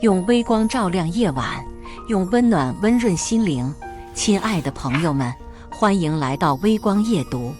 用微光照亮夜晚，用温暖温润心灵。亲爱的朋友们，欢迎来到微光夜读。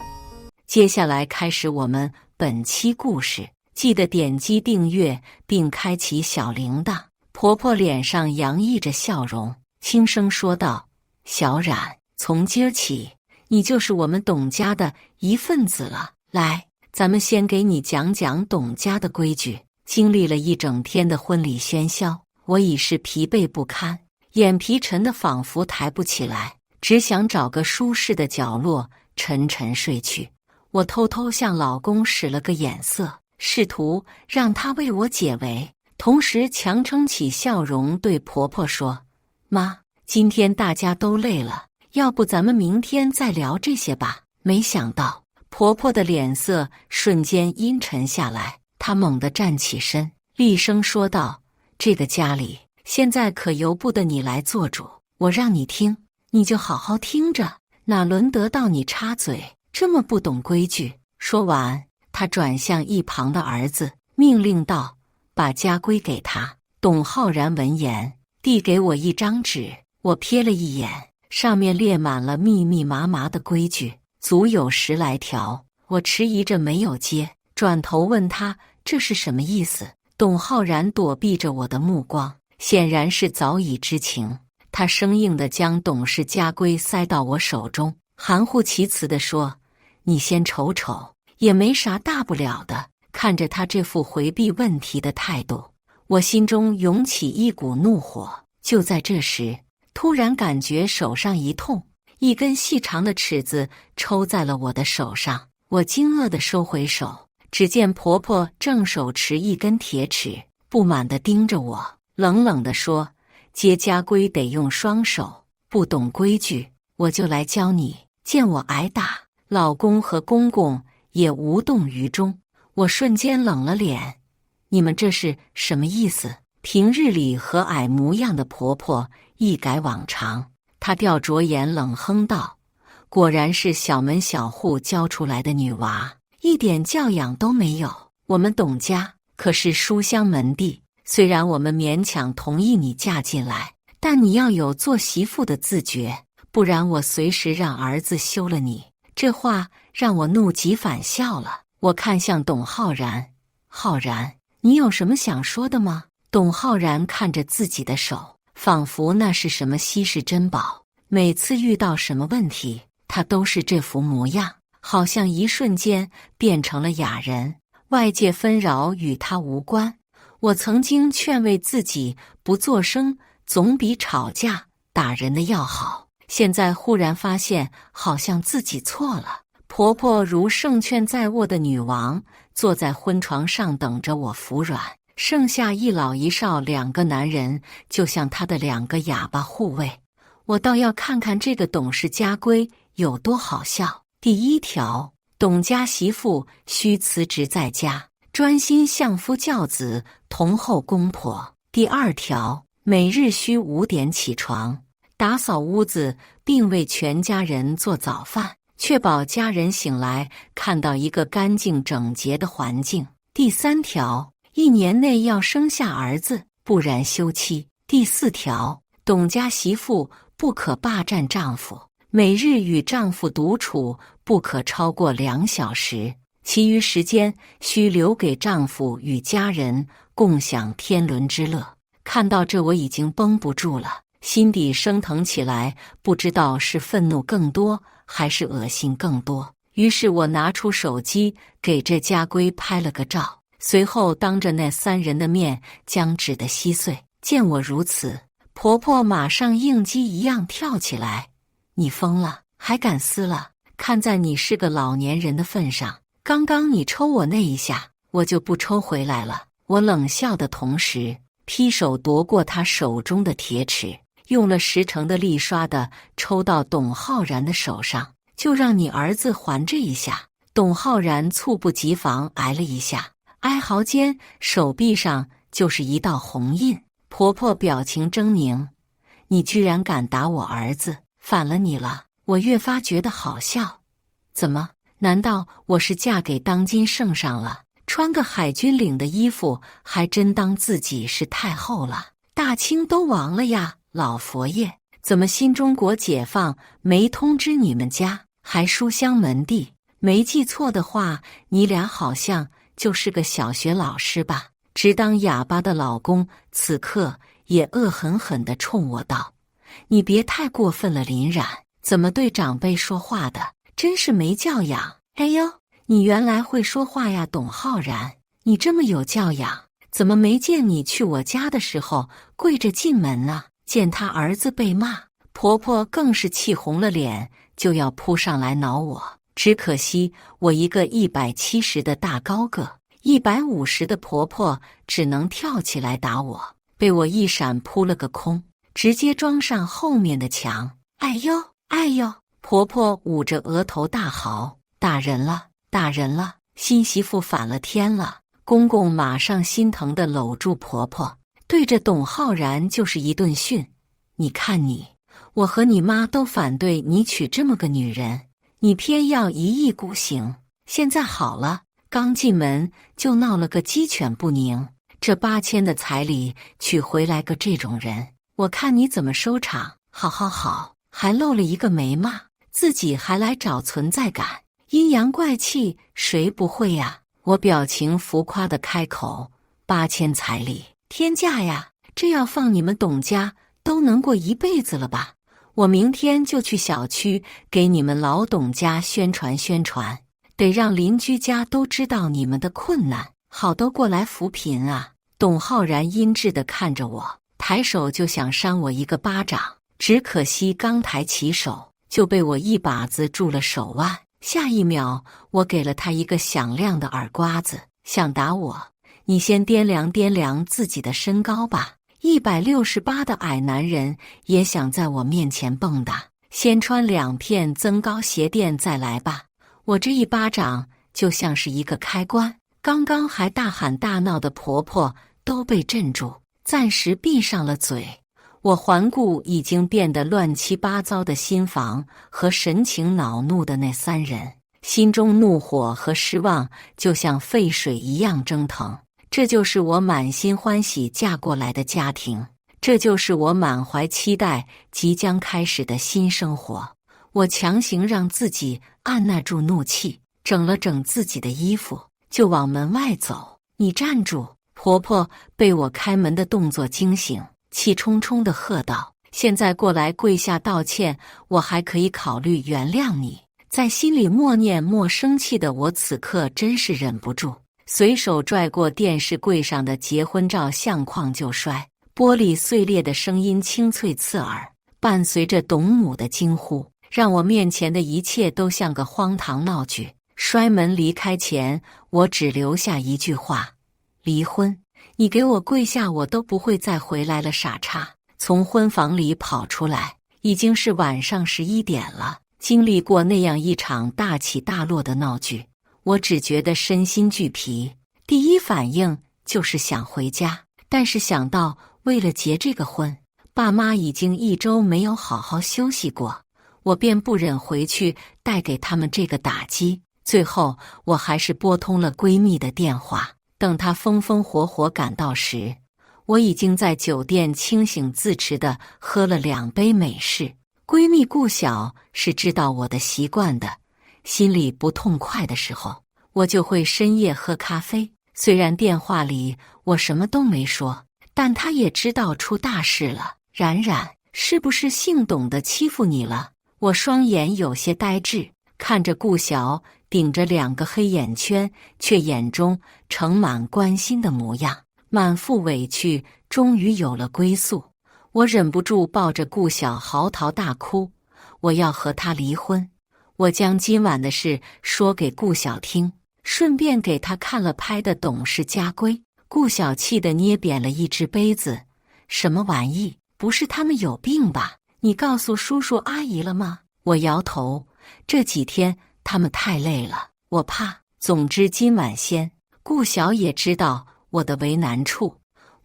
接下来开始我们本期故事，记得点击订阅并开启小铃铛。婆婆脸上洋溢着笑容，轻声说道：“小冉，从今儿起，你就是我们董家的一份子了。来，咱们先给你讲讲董家的规矩。”经历了一整天的婚礼喧嚣，我已是疲惫不堪，眼皮沉得仿佛抬不起来，只想找个舒适的角落沉沉睡去。我偷偷向老公使了个眼色，试图让他为我解围，同时强撑起笑容对婆婆说：“妈，今天大家都累了，要不咱们明天再聊这些吧。”没想到婆婆的脸色瞬间阴沉下来，她猛地站起身，厉声说道：“这个家里现在可由不得你来做主，我让你听，你就好好听着，哪轮得到你插嘴，这么不懂规矩。”说完，她转向一旁的儿子，命令道：“把家规给他。”董浩然闻言，递给我一张纸，我瞥了一眼，上面列满了密密麻麻的规矩，足有10来条。我迟疑着没有接，转头问他这是什么意思。董浩然躲避着我的目光，显然是早已知情。他生硬地将董事家规塞到我手中，含糊其辞地说：“你先瞅瞅，也没啥大不了的。”看着他这副回避问题的态度，我心中涌起一股怒火。就在这时，突然感觉手上一痛，一根细长的尺子抽在了我的手上。我惊愕地收回手，只见婆婆正手持一根铁尺，不满地盯着我，冷冷地说：“接家规得用双手，不懂规矩，我就来教你。”见我挨打，老公和公公也无动于衷。我瞬间冷了脸，你们这是什么意思？平日里和蔼模样的婆婆一改往常，她掉着眼冷哼道：“果然是小门小户教出来的女娃，一点教养都没有。我们董家可是书香门第，虽然我们勉强同意你嫁进来，但你要有做媳妇的自觉，不然我随时让儿子休了你。”这话让我怒极反笑了。我看向董浩然：“浩然，你有什么想说的吗？”董浩然看着自己的手，仿佛那是什么稀世珍宝，每次遇到什么问题，他都是这副模样，好像一瞬间变成了哑人，外界纷扰与他无关。我曾经劝慰自己不作声，总比吵架打人的要好，现在忽然发现好像自己错了。婆婆如胜券在握的女王，坐在婚床上等着我服软，剩下一老一少2个男人，就像她的2个哑巴护卫。我倒要看看这个董事家规有多好笑。第1条，董家媳妇需辞职在家，专心相夫教子，同候公婆。第2条，每日需5点起床，打扫屋子，并为全家人做早饭，确保家人醒来看到一个干净整洁的环境。第3条，1年内要生下儿子，不然休妻。第4条，董家媳妇不可霸占丈夫，每日与丈夫独处不可超过2小时，其余时间需留给丈夫与家人共享天伦之乐。看到这，我已经绷不住了，心底升腾起来，不知道是愤怒更多还是恶心更多。于是我拿出手机给这家规拍了个照，随后当着那3人的面将纸的稀碎。见我如此，婆婆马上应激一样跳起来：“你疯了，还敢撕了？看在你是个老年人的份上，刚刚你抽我那一下，我就不抽回来了。”我冷笑的同时，劈手夺过他手中的铁尺，用了10成的力刷的抽到董浩然的手上：“就让你儿子还这一下。”董浩然猝不及防挨了一下，哀嚎间手臂上就是一道红印。婆婆表情狰狞：“你居然敢打我儿子，反了你了！”我越发觉得好笑。怎么？难道我是嫁给当今圣上了？穿个海军领的衣服，还真当自己是太后了？大清都亡了呀，老佛爷，怎么新中国解放没通知你们家，还书香门第？没记错的话，你俩好像就是个小学老师吧？”只当哑巴的老公此刻也恶狠狠地冲我道：“你别太过分了，林冉，怎么对长辈说话的？真是没教养！”“哎呦，你原来会说话呀，董浩然，你这么有教养，怎么没见你去我家的时候跪着进门呢？”见他儿子被骂，婆婆更是气红了脸，就要扑上来挠我。只可惜我一个170的大高个，150的婆婆只能跳起来打我，被我一闪扑了个空，直接撞上后面的墙。“哎呦，哎呦！”婆婆捂着额头大嚎：“打人了，打人了！新媳妇反了天了！”公公马上心疼地搂住婆婆，对着董浩然就是一顿训：“你看你，我和你妈都反对你娶这么个女人，你偏要一意孤行。现在好了，刚进门就闹了个鸡犬不宁，这8000的彩礼娶回来个这种人，我看你怎么收场？好好好，还露了一个眉毛，自己还来找存在感，阴阳怪气，谁不会呀？”我表情浮夸的开口：“8000彩礼，天价呀！这要放你们董家都能过一辈子了吧？我明天就去小区给你们老董家宣传宣传，得让邻居家都知道你们的困难，好都过来扶贫啊！”董浩然阴鸷地看着我，抬手就想扇我一个巴掌，只可惜刚抬起手就被我一把子住了手腕。下一秒，我给了他一个响亮的耳刮子。想打我，你先掂量掂量自己的身高吧。168的矮男人也想在我面前蹦跶，先穿2片增高鞋垫再来吧。我这一巴掌就像是一个开关，刚刚还大喊大闹的婆婆都被镇住，暂时闭上了嘴。我环顾已经变得乱七八糟的新房和神情恼怒的那3人，心中怒火和失望就像沸水一样蒸腾。这就是我满心欢喜嫁过来的家庭，这就是我满怀期待即将开始的新生活。我强行让自己按捺住怒气，整了整自己的衣服，就往门外走。“你站住！”婆婆被我开门的动作惊醒，气冲冲地喝道：“现在过来跪下道歉，我还可以考虑原谅你。”在心里默念莫生气的我，此刻真是忍不住，随手拽过电视柜上的结婚照相框就摔，玻璃碎裂的声音清脆刺耳，伴随着董母的惊呼，让我面前的一切都像个荒唐闹剧。摔门离开前，我只留下一句话：“离婚。你给我跪下，我都不会再回来了，傻叉！”从婚房里跑出来，已经是晚上11点了。经历过那样一场大起大落的闹剧，我只觉得身心俱疲。第一反应就是想回家，但是想到为了结这个婚，爸妈已经1周没有好好休息过，我便不忍回去带给他们这个打击。最后，我还是拨通了闺蜜的电话。等她风风火火赶到时，我已经在酒店清醒自持地喝了2杯美式。闺蜜顾晓是知道我的习惯的，心里不痛快的时候，我就会深夜喝咖啡。虽然电话里我什么都没说，但她也知道出大事了。“冉冉，是不是姓董的欺负你了？”我双眼有些呆滞，看着顾晓顶着2个黑眼圈，却眼中盛满关心的模样，满腹委屈终于有了归宿。我忍不住抱着顾晓嚎啕大哭，我要和他离婚。我将今晚的事说给顾晓听，顺便给他看了拍的董氏家规。顾晓气得捏扁了一只杯子：“什么玩意？不是他们有病吧？你告诉叔叔阿姨了吗？”我摇头，这几天他们太累了，我怕。总之今晚先。顾晓也知道我的为难处，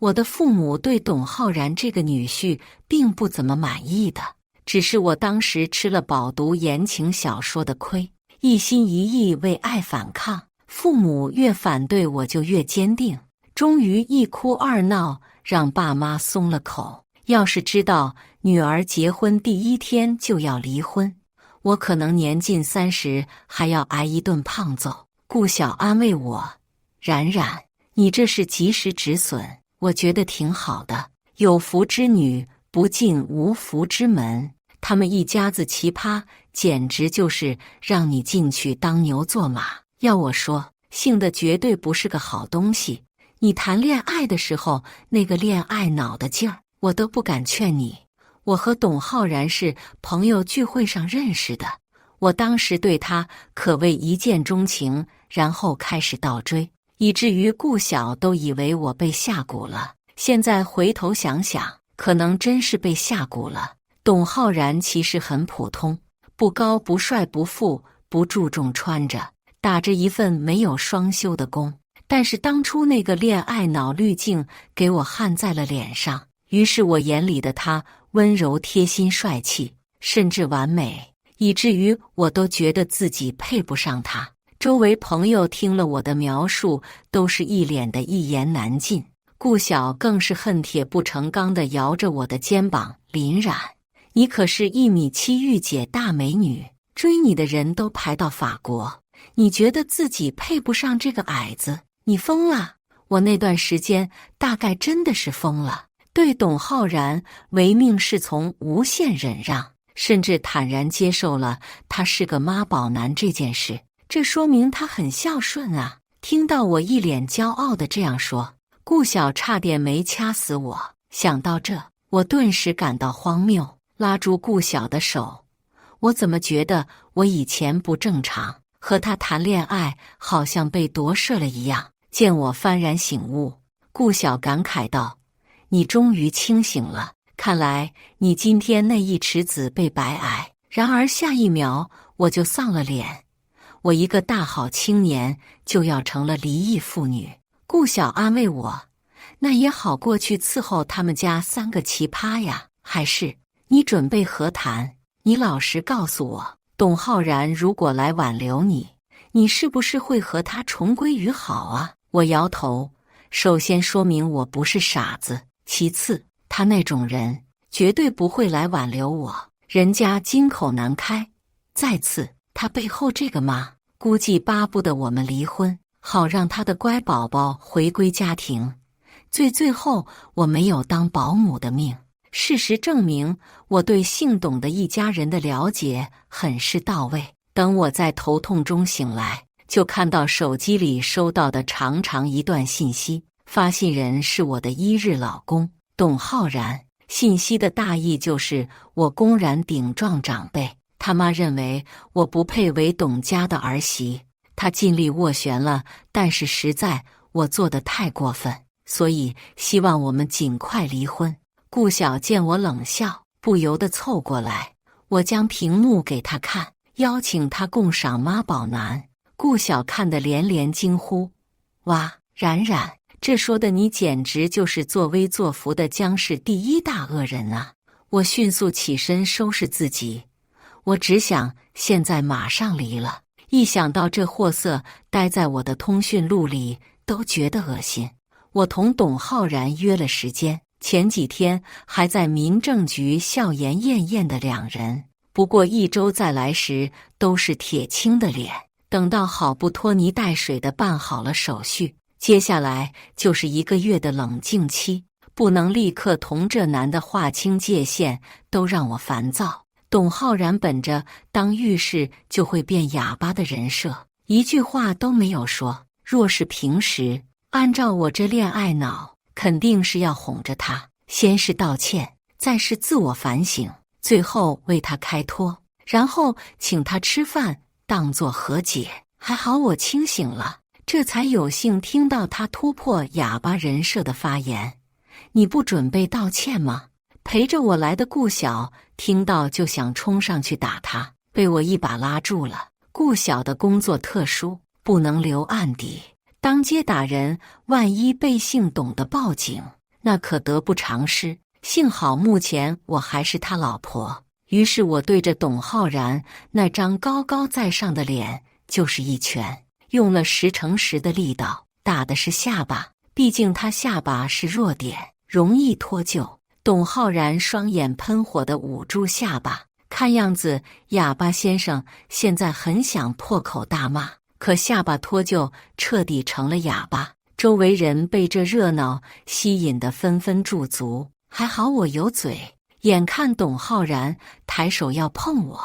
我的父母对董浩然这个女婿并不怎么满意的，只是我当时吃了饱读言情小说的亏，一心一意为爱反抗，父母越反对我就越坚定。终于一哭二闹，让爸妈松了口。要是知道女儿结婚第一天就要离婚，我可能年近30还要挨一顿胖揍。顾晓安慰我：冉冉，你这是及时止损，我觉得挺好的。有福之女不进无福之门，他们一家子奇葩，简直就是让你进去当牛做马。要我说，性的绝对不是个好东西。你谈恋爱的时候那个恋爱脑的劲儿，我都不敢劝你。我和董浩然是朋友聚会上认识的，我当时对他可谓一见钟情，然后开始倒追，以至于顾晓都以为我被下蛊了。现在回头想想，可能真是被下蛊了。董浩然其实很普通，不高不帅不富，不注重穿着，打着一份没有双休的工。但是当初那个恋爱脑滤镜给我焊在了脸上，于是我眼里的他温柔贴心帅气，甚至完美，以至于我都觉得自己配不上他。周围朋友听了我的描述，都是一脸的一言难尽。顾晓更是恨铁不成钢地摇着我的肩膀：林冉，你可是1.7米御姐大美女，追你的人都排到法国，你觉得自己配不上这个矮子？你疯了！我那段时间大概真的是疯了，对董浩然唯命是从，无限忍让，甚至坦然接受了他是个妈宝男这件事。这说明他很孝顺啊！听到我一脸骄傲地这样说，顾晓差点没掐死我。想到这，我顿时感到荒谬，拉住顾晓的手。我怎么觉得我以前不正常？和他谈恋爱好像被夺舍了一样。见我幡然醒悟，顾晓感慨道：你终于清醒了，看来你今天那一池子被白挨。然而下一秒我就丧了脸，我一个大好青年就要成了离异妇女。顾晓安慰我：那也好过去伺候他们家3个奇葩呀。还是你准备和谈？你老实告诉我，董浩然如果来挽留你，你是不是会和他重归于好啊？我摇头，首先说明我不是傻子，其次他那种人绝对不会来挽留我，人家金口难开。再次，他背后这个妈估计巴不得我们离婚，好让他的乖宝宝回归家庭。最后我没有当保姆的命。事实证明，我对姓董的一家人的了解很是到位。等我在头痛中醒来，就看到手机里收到的长长一段信息，发信人是我的1日老公董浩然。信息的大意就是我公然顶撞长辈，他妈认为我不配为董家的儿媳，他尽力斡旋了，但是实在我做得太过分，所以希望我们尽快离婚。顾晓见我冷笑，不由得凑过来，我将屏幕给他看，邀请他共赏妈宝男。顾晓看得连连惊呼：哇，冉冉，这说的你简直就是作威作福的江氏第1大恶人啊！我迅速起身收拾自己，我只想现在马上离了，一想到这货色待在我的通讯录里都觉得恶心。我同董浩然约了时间，前几天还在民政局笑颜艳艳的两人，不过1周再来时都是铁青的脸。等到好不拖泥带水的办好了手续，接下来就是1个月的冷静期，不能立刻同这男的划清界限，都让我烦躁。董浩然本着当遇事就会变哑巴的人设，一句话都没有说。若是平时，按照我这恋爱脑，肯定是要哄着他，先是道歉，再是自我反省，最后为他开脱，然后请他吃饭当作和解。还好我清醒了，这才有幸听到他突破哑巴人设的发言。你不准备道歉吗？陪着我来的顾晓听到就想冲上去打他，被我一把拉住了。顾晓的工作特殊，不能留案底，当街打人，万一被姓董的报警，那可得不偿失。幸好目前我还是他老婆，于是我对着董浩然那张高高在上的脸就是一拳，用了10乘10的力道，打的是下巴，毕竟他下巴是弱点。容易脱臼。董浩然双眼喷火地捂住下巴，看样子哑巴先生现在很想破口大骂，可下巴脱臼彻底成了哑巴。周围人被这热闹吸引得纷纷驻足，还好我有嘴。眼看董浩然抬手要碰我，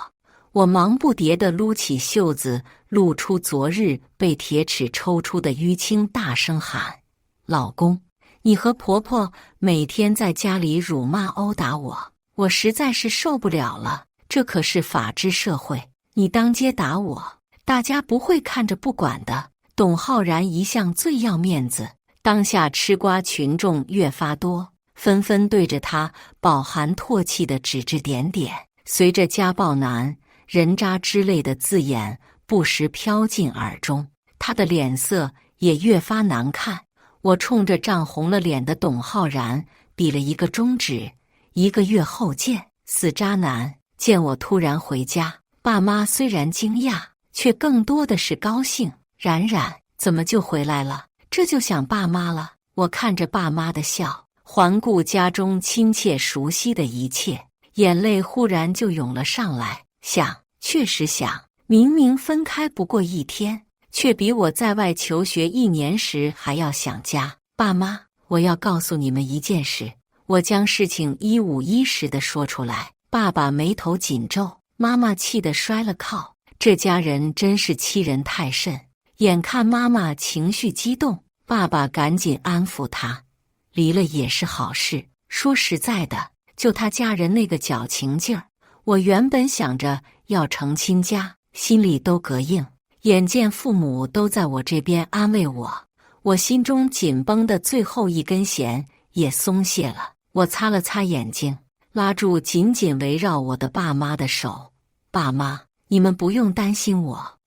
我忙不迭地撸起袖子，露出昨日被铁齿抽出的淤青，大声喊：老公，你和婆婆每天在家里辱骂殴打我，我实在是受不了了。这可是法治社会，你当街打我，大家不会看着不管的。董浩然一向最要面子，当下吃瓜群众越发多，纷纷对着他饱含唾弃地指指点点。随着家暴男、人渣之类的字眼不时飘进耳中，他的脸色也越发难看。我冲着涨红了脸的董浩然比了一个中指，1个月后见，死渣男！见我突然回家，爸妈虽然惊讶，却更多的是高兴。冉冉，怎么就回来了？这就想爸妈了？我看着爸妈的笑，环顾家中亲切熟悉的一切，眼泪忽然就涌了上来。确实想，明明分开不过1天，却比我在外求学1年时还要想家。爸妈，我要告诉你们一件事。我将事情一五一十地说出来。爸爸眉头紧皱，妈妈气得摔了靠。这家人真是欺人太甚。眼看妈妈情绪激动，爸爸赶紧安抚她，离了也是好事。说实在的，就他家人那个矫情劲儿，我原本想着要成亲家，心里都膈应。眼见父母都在我这边安慰我，我心中紧绷的最后一根弦也松懈了。我擦了擦眼睛，拉住紧紧围绕我的爸妈的手。爸妈，你们不用担心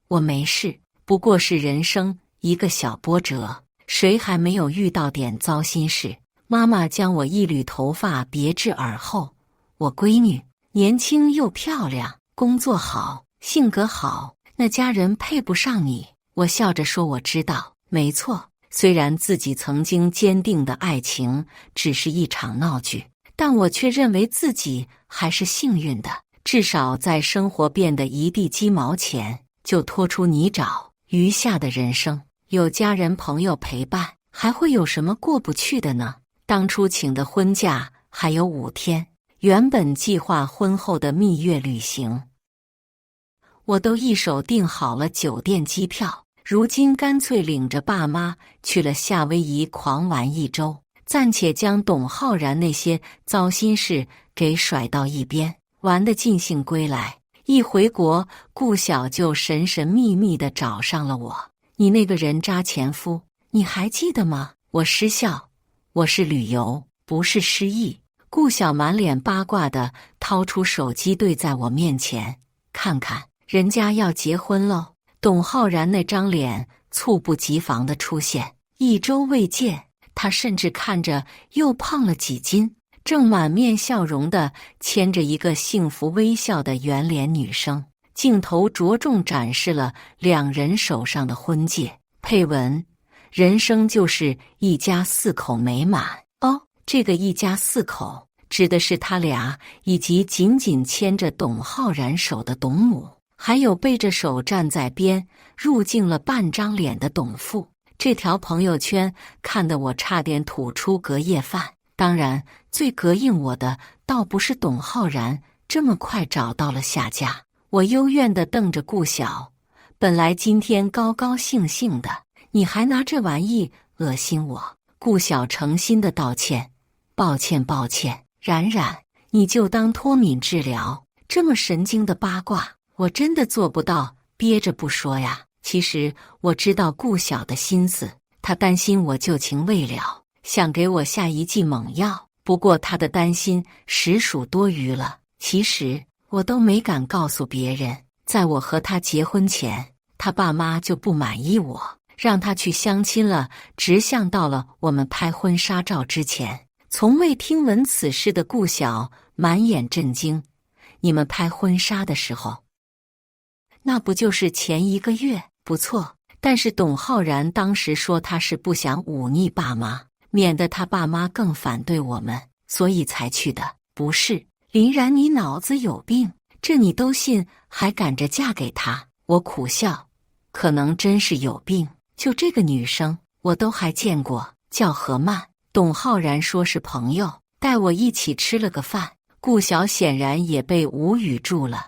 我没事，不过是人生一个小波折，谁还没有遇到点糟心事？妈妈将我一缕头发别至耳后，我闺女年轻又漂亮，工作好，性格好，那家人配不上你。我笑着说，我知道，没错。虽然自己曾经坚定的爱情只是一场闹剧，但我却认为自己还是幸运的，至少在生活变得一地鸡毛前就脱出泥沼，余下的人生有家人朋友陪伴，还会有什么过不去的呢？当初请的婚假还有5天，原本计划婚后的蜜月旅行，我都一手订好了酒店机票，如今干脆领着爸妈去了夏威夷狂玩1周，暂且将董浩然那些糟心事给甩到一边，玩得尽兴归来。一回国，顾晓就神神秘秘地找上了我。你那个人渣前夫，你还记得吗？我失笑，我是旅游，不是失忆。顾晓满脸八卦地掏出手机对在我面前，看看，人家要结婚喽。董浩然那张脸猝不及防地出现，1周未见，他甚至看着又胖了几斤，正满面笑容地牵着一个幸福微笑的圆脸女生。镜头着重展示了2人手上的婚戒，配文：人生就是一家4口美满。哦，这个一家4口指的是他俩以及紧紧牵着董浩然手的董母，还有背着手站在边入镜了半张脸的董父。这条朋友圈看得我差点吐出隔夜饭。当然，最膈应我的倒不是董浩然这么快找到了下家。我幽怨地瞪着顾晓，本来今天高高兴兴的，你还拿这玩意恶心我。顾晓诚心的道歉，抱歉，冉冉，你就当脱敏治疗，这么神经的八卦，我真的做不到憋着不说呀。其实我知道顾晓的心思，他担心我旧情未了，想给我下一剂猛药。不过他的担心实属多余了。其实我都没敢告诉别人，在我和他结婚前，他爸妈就不满意我，让他去相亲了，直向到了我们拍婚纱照之前。从未听闻此事的顾晓满眼震惊，你们拍婚纱的时候，那不就是前1个月？不错，但是董浩然当时说他是不想忤逆爸妈，免得他爸妈更反对我们，所以才去的。不是，林然，你脑子有病，这你都信，还赶着嫁给他？我苦笑，可能真是有病。就这个女生，我都还见过，叫何曼。董浩然说是朋友，带我一起吃了个饭。顾晓显然也被无语住了，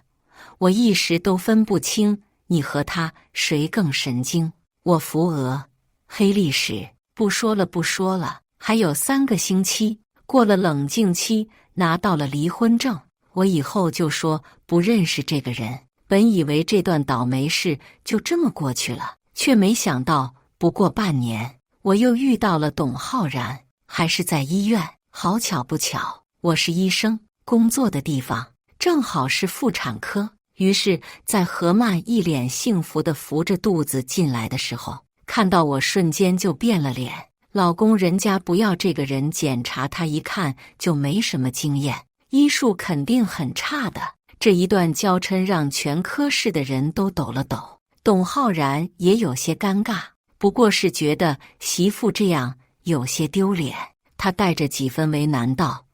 我一时都分不清你和他谁更神经。我扶额，黑历史，不说了不说了，还有3个星期，过了冷静期，拿到了离婚证，我以后就说不认识这个人。本以为这段倒霉事就这么过去了，却没想到不过半年，我又遇到了董浩然，还是在医院。好巧不巧，我是医生，工作的地方正好是妇产科。于是在何曼一脸幸福地扶着肚子进来的时候，看到我瞬间就变了脸。老公人家不要这个人检查，他一看就没什么经验，医术肯定很差的。这一段娇嗔让全科室的人都抖了抖。董浩然也有些尴尬，不过是觉得媳妇这样有些丢脸。他带着几分为难道：“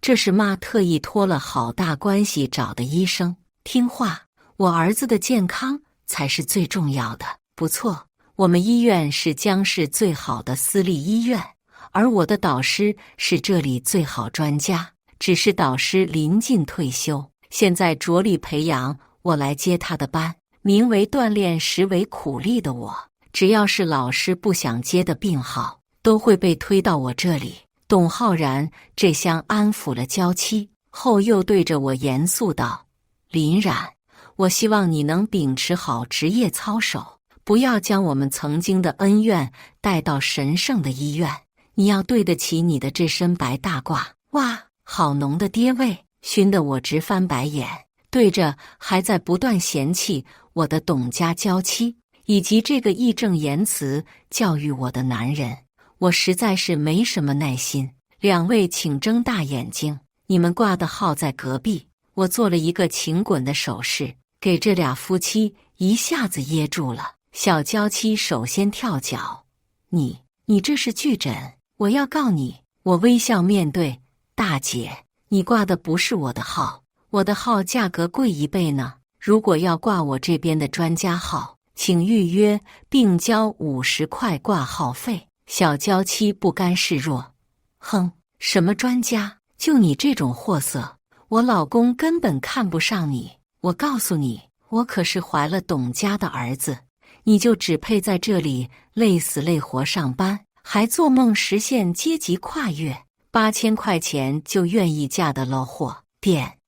这是妈特意托了好大关系找的医生，听话，我儿子的健康才是最重要的。不错，我们医院是江市最好的私立医院，而我的导师是这里最好专家，只是导师临近退休，现在着力培养我来接他的班。名为锻炼，实为苦力的我，只要是老师不想接的病号，都会被推到我这里。”董浩然这厢安抚了娇妻后，又对着我严肃道：“林冉，我希望你能秉持好职业操守，不要将我们曾经的恩怨带到神圣的医院。你要对得起你的这身白大褂。”哇，好浓的爹味，熏得我直翻白眼，对着还在不断嫌弃我的董家娇妻以及这个义正言辞教育我的男人，我实在是没什么耐心。两位请睁大眼睛，你们挂的号在隔壁。我做了一个请滚的手势，给这俩夫妻一下子噎住了。小娇妻首先跳脚：“你这是拒诊，我要告你！”我微笑面对：“大姐，你挂的不是我的号，我的号价格贵1倍呢。如果要挂我这边的专家号，请预约并交50块挂号费。”小娇妻不甘示弱：“哼，什么专家？就你这种货色，我老公根本看不上你。我告诉你，我可是怀了董家的儿子，你就只配在这里累死累活上班，还做梦实现阶级跨越？8000块钱就愿意嫁的捞货，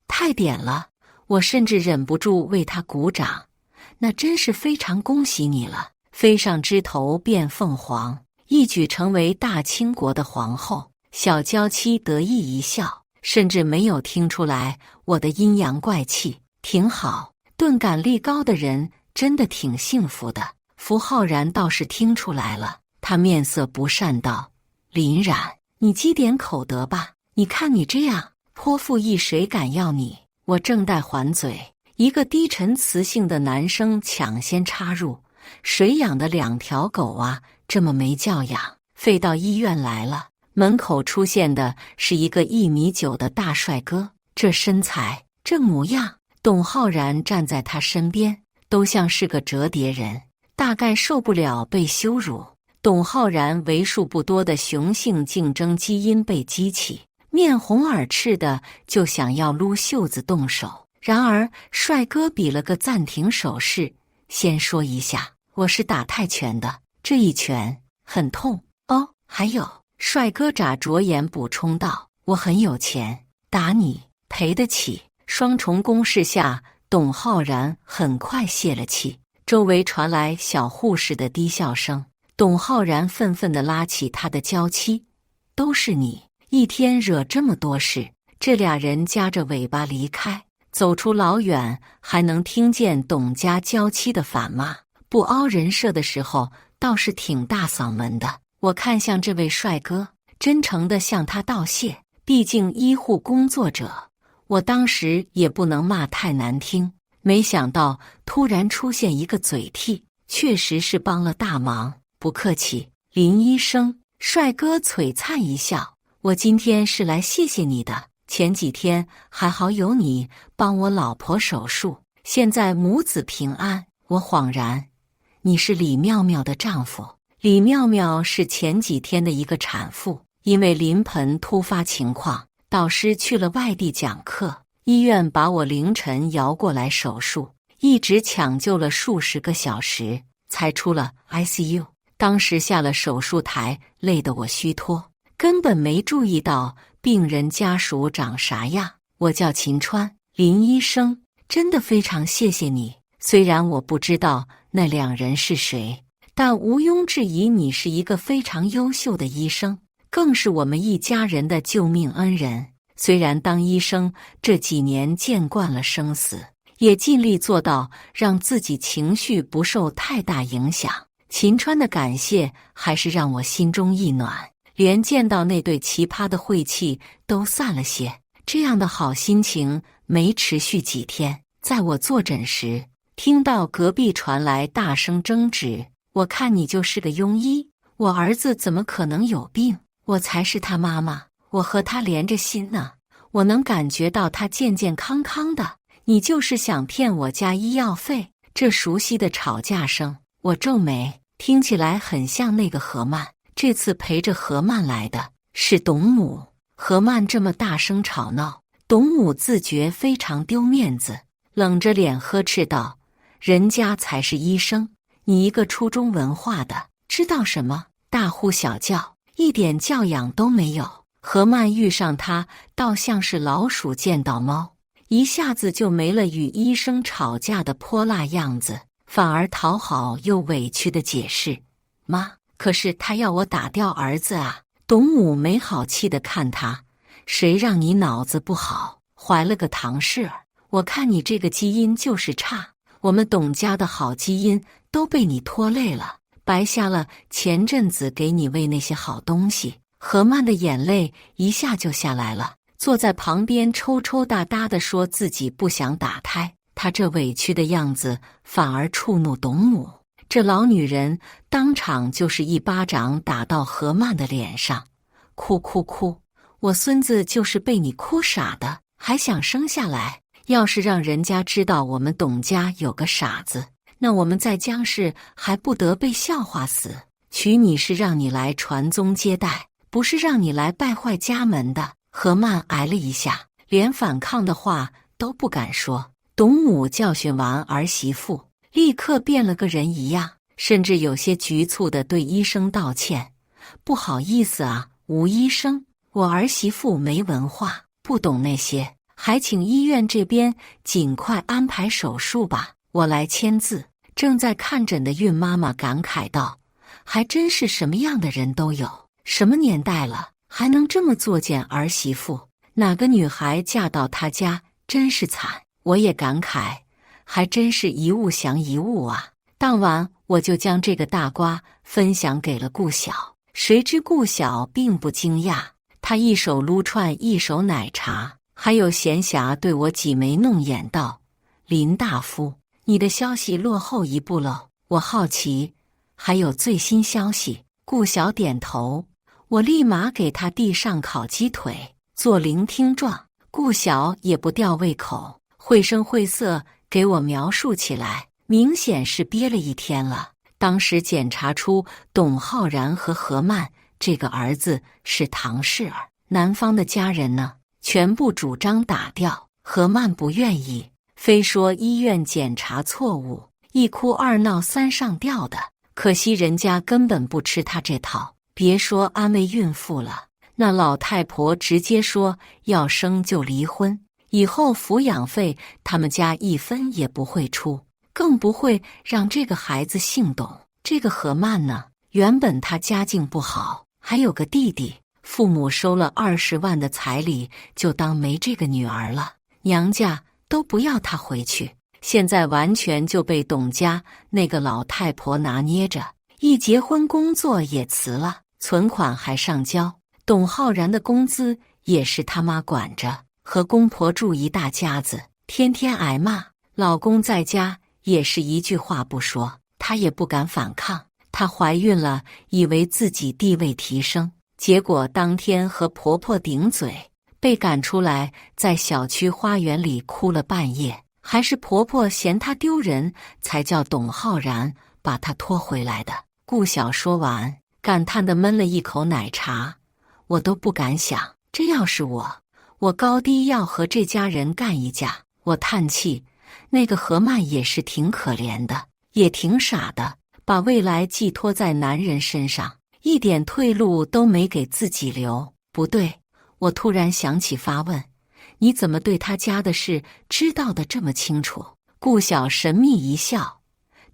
太点了！”我甚至忍不住为他鼓掌，那真是非常恭喜你了，飞上枝头变凤凰，一举成为大清国的皇后。小娇妻得意一笑，甚至没有听出来我的阴阳怪气。挺好，钝感力高的人真的挺幸福的。符浩然倒是听出来了，他面色不善道：“林冉，你积点口德吧，你看你这样，泼妇意谁敢要你？”我正待还嘴，一个低沉磁性的男生抢先插入：“谁养的2条狗啊，这么没教养，废到医院来了。”门口出现的是一个1.9米的大帅哥，这身材，这模样，董浩然站在他身边，都像是个折叠人，大概受不了被羞辱。董浩然为数不多的雄性竞争基因被激起，面红耳赤的就想要撸袖子动手。然而帅哥比了个暂停手势：“先说一下，我是打泰拳的，这一拳很痛哦。还有。”帅哥眨着眼补充道：“我很有钱，打你赔得起。”双重攻势下，董浩然很快泄了气。周围传来小护士的低笑声。董浩然愤愤地拉起他的娇妻：“都是你，一天惹这么多事。”这俩人夹着尾巴离开，走出老远，还能听见董家娇妻的反骂。不凹人设的时候，倒是挺大嗓门的。我看向这位帅哥，真诚地向他道谢。毕竟医护工作者，我当时也不能骂太难听。没想到突然出现一个嘴替，确实是帮了大忙。不客气，林医生。帅哥璀璨一笑：“我今天是来谢谢你的。前几天还好有你帮我老婆手术，现在母子平安。”我恍然，你是李妙妙的丈夫。李妙妙是前几天的一个产妇，因为临盆突发情况，导师去了外地讲课，医院把我凌晨摇过来手术，一直抢救了数十个小时，才出了 ICU。当时下了手术台，累得我虚脱，根本没注意到病人家属长啥样。我叫秦川，林医生，真的非常谢谢你。虽然我不知道那两人是谁，但毋庸置疑你是一个非常优秀的医生，更是我们一家人的救命恩人。虽然当医生这几年见惯了生死，也尽力做到让自己情绪不受太大影响。秦川的感谢还是让我心中一暖，连见到那对奇葩的晦气都散了些。这样的好心情没持续几天，在我坐诊时，听到隔壁传来大声争执：“我看你就是个庸医，我儿子怎么可能有病？我才是他妈妈，我和他连着心呢，我能感觉到他健健康康的，你就是想骗我家医药费。”这熟悉的吵架声，我皱眉，听起来很像那个何曼。这次陪着何曼来的是董母。何曼这么大声吵闹，董母自觉非常丢面子，冷着脸呵斥道：“人家才是医生，你一个初中文化的知道什么？大呼小叫，一点教养都没有。”何曼遇上他，倒像是老鼠见到猫，一下子就没了与医生吵架的泼辣样子，反而讨好又委屈的解释：“妈，可是他要我打掉儿子啊！”董母没好气地看他：“谁让你脑子不好，怀了个唐氏儿？我看你这个基因就是差，我们董家的好基因都被你拖累了，白瞎了前阵子给你喂那些好东西。”何曼的眼泪一下就下来了，坐在旁边抽抽搭搭地说自己不想打胎。她这委屈的样子反而触怒董母，这老女人当场就是一巴掌打到何曼的脸上：“哭哭哭！我孙子就是被你哭傻的，还想生下来。要是让人家知道我们董家有个傻子，那我们在江氏还不得被笑话死？娶你是让你来传宗接代，不是让你来败坏家门的。”何曼挨了一下，连反抗的话都不敢说。董母教训完儿媳妇，立刻变了个人一样，甚至有些局促地对医生道歉：“不好意思啊，吴医生，我儿媳妇没文化，不懂那些，还请医院这边尽快安排手术吧，我来签字。”正在看诊的孕妈妈感慨道：“还真是什么样的人都有，什么年代了，还能这么作践儿媳妇？哪个女孩嫁到他家真是惨。”我也感慨，还真是一物降一物啊。当晚我就将这个大瓜分享给了顾晓，谁知顾晓并不惊讶，他一手撸串一手奶茶，还有闲暇对我挤眉弄眼道：“林大夫，你的消息落后一步喽。”我好奇，还有最新消息？顾晓点头，我立马给他递上烤鸡腿，做聆听状。顾晓也不吊胃口，绘声绘色给我描述起来，明显是憋了一天了。当时检查出董浩然和何曼这个儿子是唐氏儿，男方的家人呢，全部主张打掉，何曼不愿意，非说医院检查错误，一哭二闹三上吊的。可惜人家根本不吃他这套，别说安慰孕妇了，那老太婆直接说要生就离婚，以后抚养费他们家一分也不会出，更不会让这个孩子姓董。这个何曼呢，原本他家境不好，还有个弟弟，父母收了20万的彩礼，就当没这个女儿了，娘家都不要他回去。现在完全就被董家那个老太婆拿捏着，一结婚工作也辞了，存款还上交，董浩然的工资也是他妈管着，和公婆住一大家子，天天挨骂。老公在家也是一句话不说，他也不敢反抗，她怀孕了，以为自己地位提升，结果当天和婆婆顶嘴，被赶出来，在小区花园里哭了半夜。还是婆婆嫌她丢人，才叫董浩然把她拖回来的。顾晓说完，感叹地闷了一口奶茶。我都不敢想，这要是我高低要和这家人干一架。我叹气，那个何曼也是挺可怜的，也挺傻的，把未来寄托在男人身上，一点退路都没给自己留。不对，我突然想起发问，你怎么对他家的事知道得这么清楚？顾晓神秘一笑，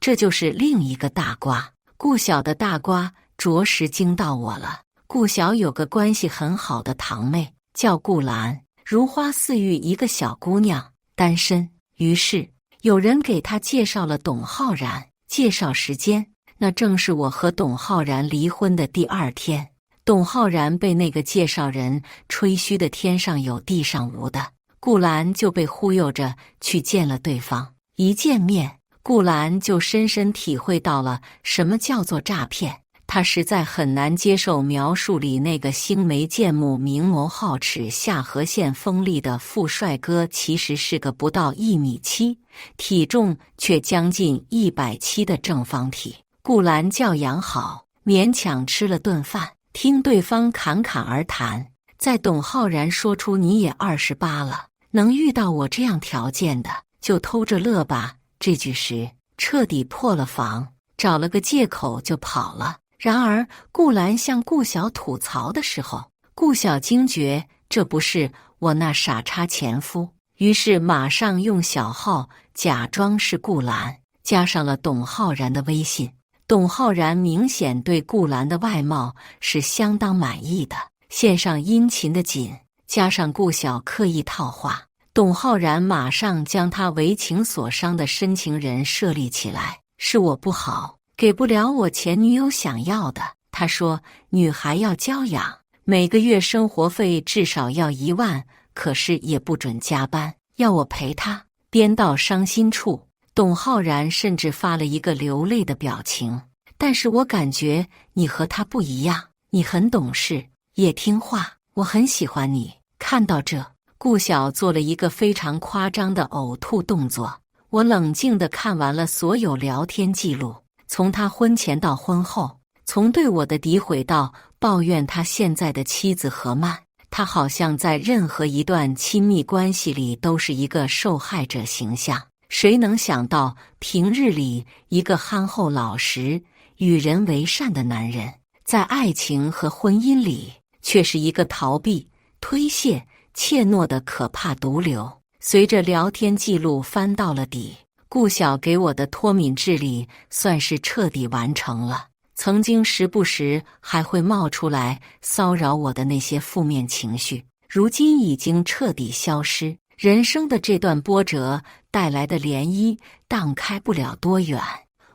这就是另一个大瓜。顾晓的大瓜着实惊到我了。顾晓有个关系很好的堂妹，叫顾兰，如花似玉一个小姑娘，单身。于是有人给她介绍了董浩然，介绍时间，那正是我和董浩然离婚的第2天。董浩然被那个介绍人吹嘘的天上有地上无的，顾兰就被忽悠着去见了对方。一见面，顾兰就深深体会到了什么叫做诈骗。她实在很难接受描述里那个星眉剑目、明眸皓齿、下颌线锋利的富帅哥，其实是个不到1.7米，体重却将近170的正方体。顾兰教养好，勉强吃了顿饭，听对方侃侃而谈。在董浩然说出你也28了，能遇到我这样条件的，就偷着乐吧这句时，彻底破了防，找了个借口就跑了。然而顾兰向顾晓吐槽的时候，顾晓惊觉这不是我那傻叉前夫，于是马上用小号假装是顾兰，加上了董浩然的微信。董浩然明显对顾兰的外貌是相当满意的，线上殷勤的紧，加上顾晓刻意套话，董浩然马上将他为情所伤的深情人设立起来。是我不好，给不了我前女友想要的。他说女孩要娇养，每个月生活费至少要1万，可是也不准加班，要我陪他。编到伤心处，董浩然甚至发了一个流泪的表情。但是我感觉你和他不一样，你很懂事，也听话，我很喜欢你。看到这，顾晓做了一个非常夸张的呕吐动作。我冷静地看完了所有聊天记录，从他婚前到婚后，从对我的诋毁到抱怨他现在的妻子何曼，他好像在任何一段亲密关系里都是一个受害者形象。谁能想到平日里一个憨厚老实、与人为善的男人，在爱情和婚姻里却是一个逃避、推卸、怯懦的可怕毒瘤。随着聊天记录翻到了底，顾晓给我的脱敏治理算是彻底完成了。曾经时不时还会冒出来骚扰我的那些负面情绪，如今已经彻底消失。人生的这段波折带来的涟漪荡开不了多远，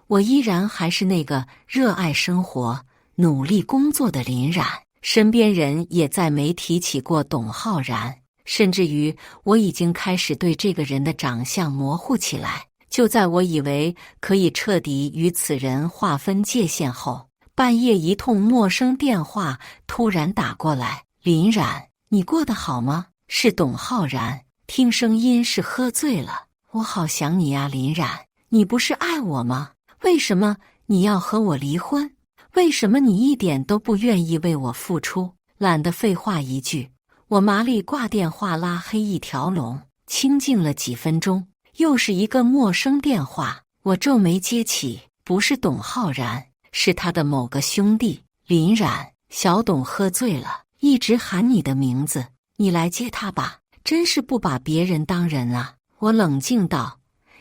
我依然还是那个热爱生活、努力工作的林冉。身边人也再没提起过董浩然，甚至于我已经开始对这个人的长相模糊起来。就在我以为可以彻底与此人划分界限后，半夜一通陌生电话突然打过来：“林冉，你过得好吗？”是董浩然，听声音是喝醉了。我好想你啊，林冉，你不是爱我吗？为什么你要和我离婚？为什么你一点都不愿意为我付出？懒得废话一句，我麻利挂电话，拉黑一条龙。清静了几分钟，又是一个陌生电话，我皱眉接起，不是董浩然，是他的某个兄弟。林冉，小董喝醉了，一直喊你的名字，你来接他吧。真是不把别人当人啊。我冷静道，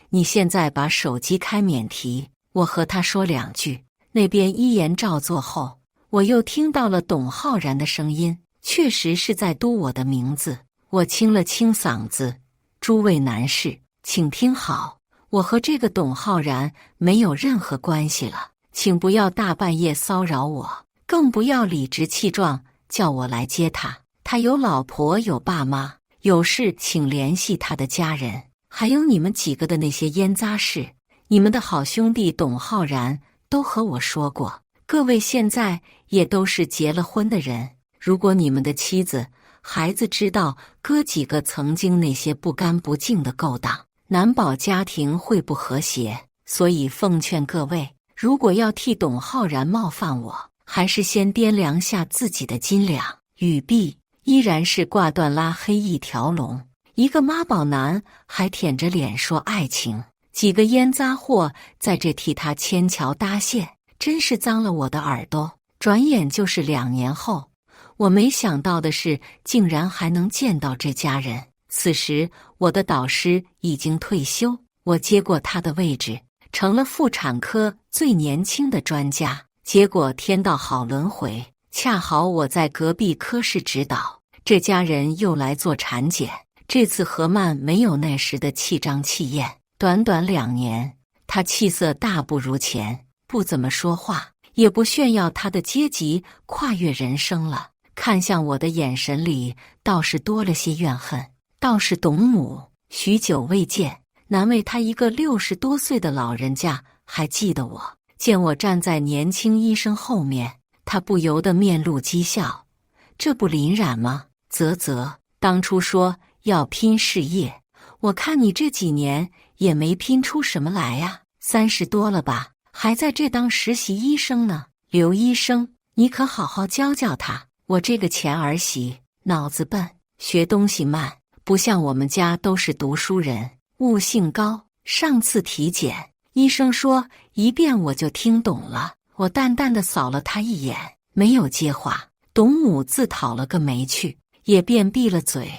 你现在把手机开免提，我和他说2句。那边依言照做后，我又听到了董浩然的声音，确实是在嘟我的名字。我清了清嗓子，诸位男士，请听好，我和这个董浩然没有任何关系了，请不要大半夜骚扰我，更不要理直气壮叫我来接他。他有老婆有爸妈，有事请联系他的家人，还有你们几个的那些烟杂事，你们的好兄弟董浩然都和我说过，各位现在也都是结了婚的人，如果你们的妻子、孩子知道哥几个曾经那些不干不净的勾当，难保家庭会不和谐。所以奉劝各位，如果要替董浩然冒犯我，还是先掂量下自己的斤两。语毕，依然是挂断拉黑一条龙。一个妈宝男还舔着脸说爱情，几个烟杂货在这替他牵桥搭线，真是脏了我的耳朵。转眼就是2年后，我没想到的是，竟然还能见到这家人。此时，我的导师已经退休，我接过他的位置，成了妇产科最年轻的专家。结果天道好轮回，恰好我在隔壁科室指导，这家人又来做产检。这次何曼没有那时的气张气焰，短短2年，她气色大不如前，不怎么说话，也不炫耀她的阶级跨越人生了。看向我的眼神里倒是多了些怨恨。倒是董母，许久未见，难为她一个60多岁的老人家还记得我。见我站在年轻医生后面，她不由得面露讥笑：“这不林冉吗？啧，当初说要拼事业，我看你这几年也没拼出什么来呀，30多了吧，还在这当实习医生呢。刘医生，你可好好教教他，我这个前儿媳脑子笨，学东西慢，不像我们家都是读书人，悟性高。上次体检，医生说一遍我就听懂了。”我淡淡的扫了他一眼，没有接话。董母自讨了个没趣，也便闭了嘴。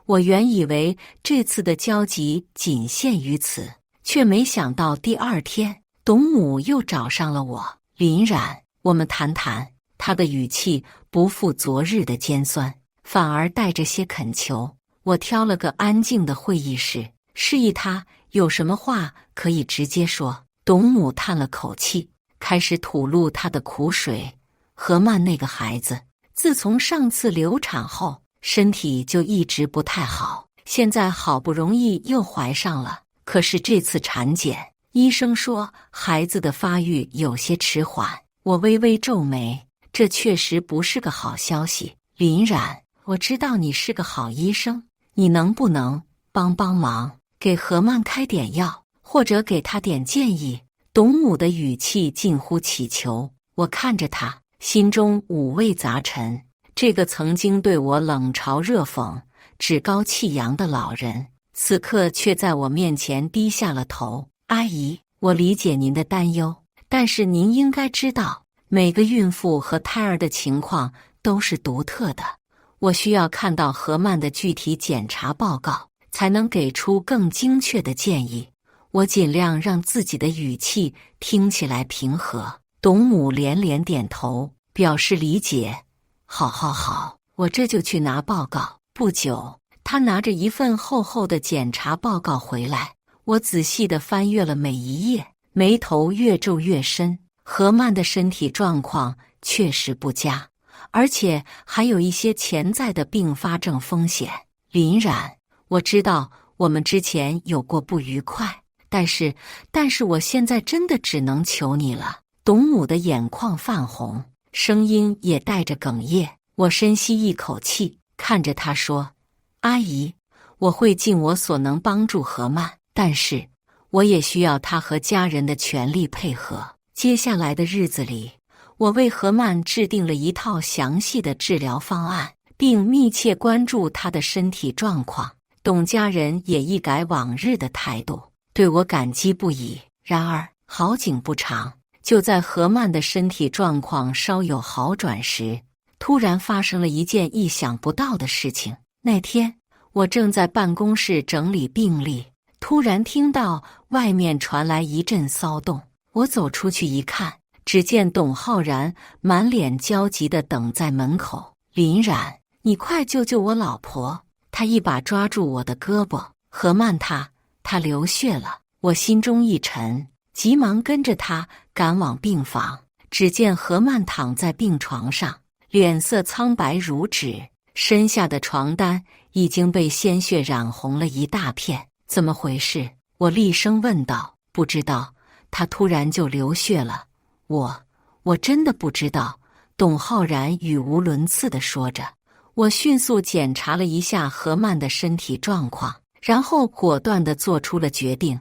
我原以为这次的交集仅限于此，却没想到第2天，董母又找上了我。林冉，我们谈谈。他的语气不复昨日的尖酸，反而带着些恳求。我挑了个安静的会议室，示意他有什么话可以直接说。董母叹了口气，开始吐露他的苦水。何曼那个孩子，自从上次流产后，身体就一直不太好，现在好不容易又怀上了，可是这次产检，医生说孩子的发育有些迟缓。我微微皱眉，这确实不是个好消息。林冉，我知道你是个好医生，你能不能帮忙，给何曼开点药，或者给他点建议？董母的语气近乎乞求。我看着他，心中五味杂陈。这个曾经对我冷嘲热讽、趾高气扬的老人，此刻却在我面前低下了头。阿姨，我理解您的担忧，但是您应该知道，每个孕妇和胎儿的情况都是独特的。我需要看到何曼的具体检查报告，才能给出更精确的建议。我尽量让自己的语气听起来平和。董母连连点头，表示理解。好，我这就去拿报告。不久，他拿着一份厚厚的检查报告回来。我仔细地翻阅了每一页，眉头越皱越深。何曼的身体状况确实不佳，而且还有一些潜在的并发症风险。林冉，我知道我们之前有过不愉快，但是我现在真的只能求你了。董母的眼眶泛红，声音也带着哽咽。我深吸一口气，看着她说：“阿姨，我会尽我所能帮助何曼，但是我也需要她和家人的全力配合。接下来的日子里，我为何曼制定了一套详细的治疗方案，并密切关注她的身体状况。董家人也一改往日的态度，对我感激不已。然而好景不长，就在何曼的身体状况稍有好转时，突然发生了一件意想不到的事情。那天，我正在办公室整理病历，突然听到外面传来一阵骚动。我走出去一看，只见董浩然满脸焦急地等在门口。林冉，你快救救我老婆！他一把抓住我的胳膊。何曼她流血了。我心中一沉，急忙跟着他赶往病房。只见何曼躺在病床上，脸色苍白如纸，身下的床单已经被鲜血染红了一大片。怎么回事？我厉声问道。不知道，她突然就流血了。我真的不知道。董浩然语无伦次地说着。我迅速检查了一下何曼的身体状况，然后果断地做出了决定，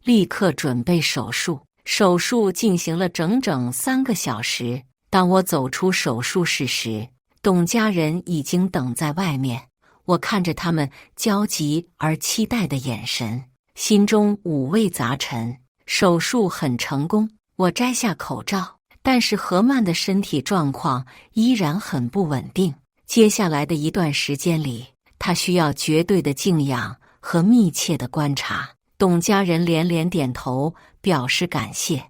立刻准备手术。手术进行了整整3个小时。当我走出手术室时，董家人已经等在外面。我看着他们焦急而期待的眼神，心中五味杂陈。手术很成功，我摘下口罩，但是何曼的身体状况依然很不稳定。接下来的一段时间里，她需要绝对的静养和密切的观察。董家人连连点头，表示感谢。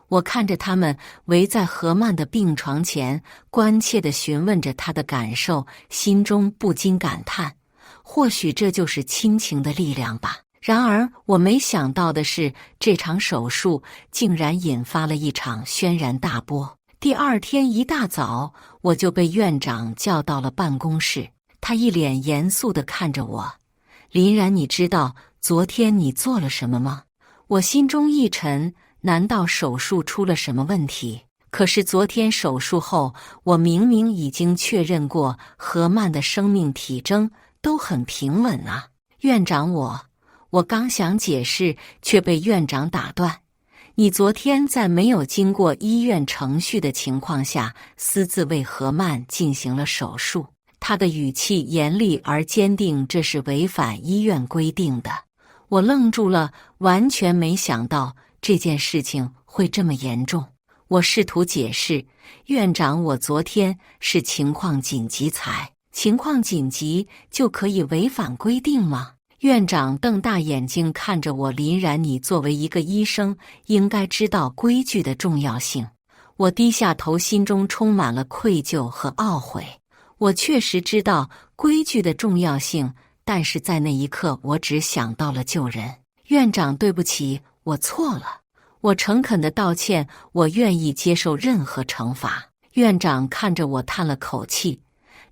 我看着他们围在何曼的病床前，关切地询问着她的感受，心中不禁感叹，或许这就是亲情的力量吧。然而我没想到的是，这场手术竟然引发了一场轩然大波。第二天一大早，我就被院长叫到了办公室。他一脸严肃地看着我，林然，你知道昨天你做了什么吗？我心中一沉，难道手术出了什么问题？可是昨天手术后，我明明已经确认过何曼的生命体征都很平稳啊。院长，我刚想解释，却被院长打断。你昨天在没有经过医院程序的情况下，私自为何曼进行了手术。他的语气严厉而坚定，这是违反医院规定的。我愣住了，完全没想到这件事情会这么严重。我试图解释，院长，我昨天是情况紧急才，情况紧急就可以违反规定吗？院长瞪大眼睛看着我，林然，你作为一个医生，应该知道规矩的重要性。我低下头，心中充满了愧疚和懊悔。我确实知道规矩的重要性，但是在那一刻，我只想到了救人。院长，对不起，我错了。我诚恳地道歉，我愿意接受任何惩罚。院长看着我叹了口气，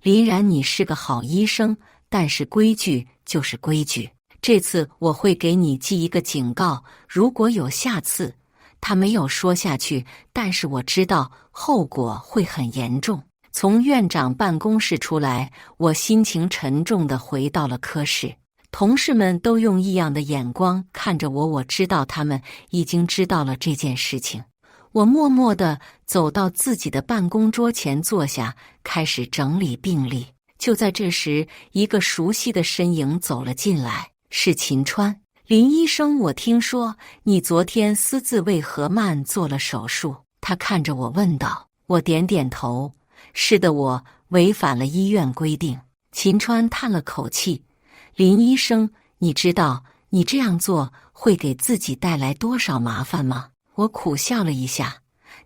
林然，你是个好医生，但是规矩就是规矩。这次我会给你记一个警告，如果有下次。他没有说下去，但是我知道后果会很严重。从院长办公室出来，我心情沉重地回到了科室。同事们都用异样的眼光看着我，我知道他们已经知道了这件事情。我默默地走到自己的办公桌前坐下，开始整理病历。就在这时，一个熟悉的身影走了进来，是秦川。林医生，我听说你昨天私自为何曼做了手术。他看着我问道。我点点头，是的，我违反了医院规定。秦川叹了口气，林医生，你知道你这样做会给自己带来多少麻烦吗？我苦笑了一下，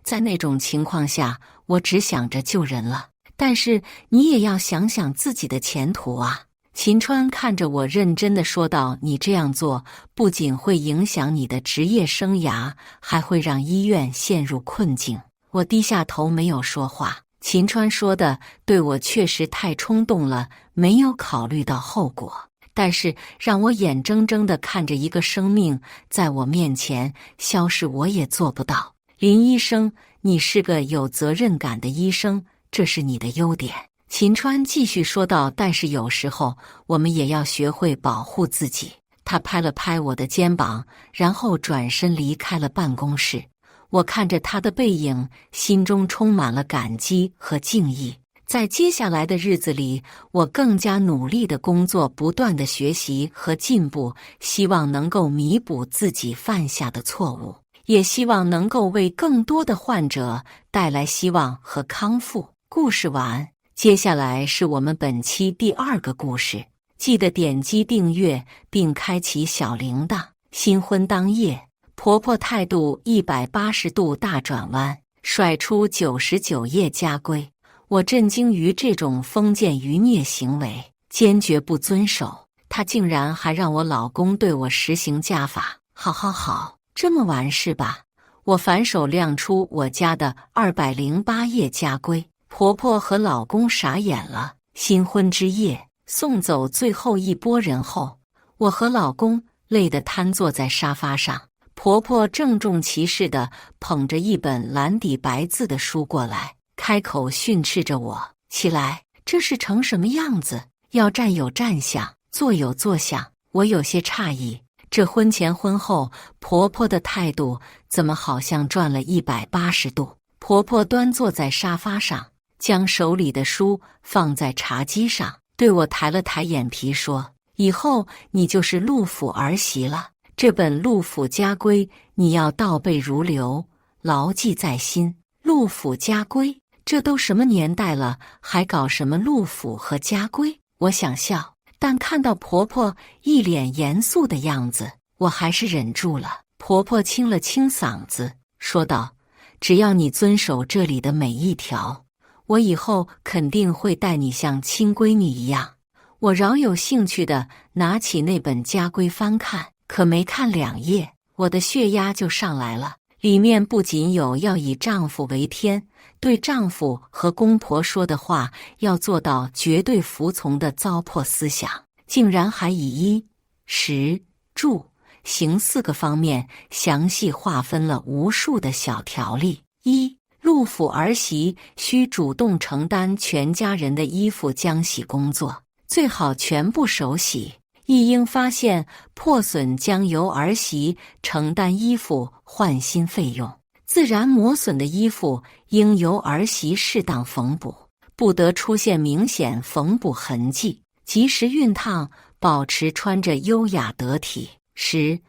在那种情况下，我只想着救人了。但是你也要想想自己的前途啊。秦川看着我认真地说道，你这样做不仅会影响你的职业生涯，还会让医院陷入困境。我低下头没有说话。秦川说的对，我确实太冲动了，没有考虑到后果。但是让我眼睁睁地看着一个生命在我面前消失，我也做不到。林医生，你是个有责任感的医生，这是你的优点。秦川继续说道，但是有时候我们也要学会保护自己。他拍了拍我的肩膀，然后转身离开了办公室。我看着他的背影，心中充满了感激和敬意。在接下来的日子里，我更加努力的工作，不断的学习和进步，希望能够弥补自己犯下的错误，也希望能够为更多的患者带来希望和康复。故事完，接下来是我们本期第2个故事，记得点击订阅并开启小铃铛。新婚当夜，婆婆态度180度大转弯，甩出99夜家规。我震惊于这种封建余孽行为，坚决不遵守。她竟然还让我老公对我实行家法。好，这么完事吧？我反手亮出我家的208夜家规。婆婆和老公傻眼了。新婚之夜，送走最后一波人后，我和老公累得瘫坐在沙发上。婆婆郑重其事地捧着一本蓝底白字的书过来，开口训斥着我：“起来，这是成什么样子？要站有站相，坐有坐相。”我有些诧异，这婚前婚后婆婆的态度怎么好像转了180度？婆婆端坐在沙发上，将手里的书放在茶几上，对我抬了抬眼皮说：“以后你就是陆府儿媳了，这本陆府家规你要倒背如流，牢记在心。”陆府家规，这都什么年代了，还搞什么陆府和家规？我想笑，但看到婆婆一脸严肃的样子，我还是忍住了。婆婆清了清嗓子，说道：“只要你遵守这里的每一条，我以后肯定会待你像亲闺女一样。”我饶有兴趣地拿起那本家规翻看，可没看2页，我的血压就上来了。里面不仅有要以丈夫为天，对丈夫和公婆说的话要做到绝对服从的糟粕思想，竟然还以衣、食、住、行4个方面详细划分了无数的小条例。1. 陆府儿媳需主动承担全家人的衣服浆洗工作，最好全部手洗。一应发现破损，将由儿媳承担衣服换新费用。自然磨损的衣服应由儿媳适当缝补，不得出现明显缝补痕迹，及时熨烫，保持穿着优雅得体。10.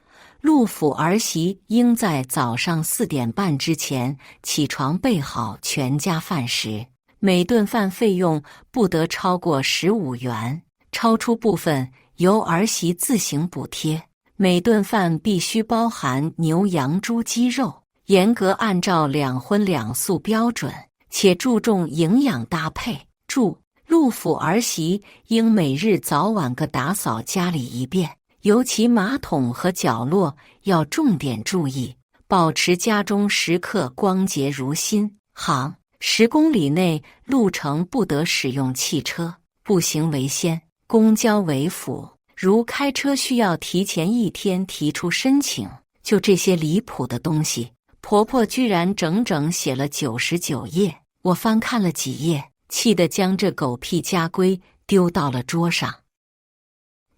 陆府儿媳应在早上4点半之前起床备好全家饭食，每顿饭费用不得超过15元，超出部分由儿媳自行补贴。每顿饭必须包含牛羊猪鸡肉，严格按照2荤2素标准，且注重营养搭配。注：陆府儿媳应每日早晚各打扫家里一遍，尤其马桶和角落要重点注意，保持家中时刻光洁如新。行10公里内路程不得使用汽车，步行为先，公交为辅。如开车需要提前1天提出申请。就这些离谱的东西，婆婆居然整整写了99页。我翻看了几页，气得将这狗屁家规丢到了桌上。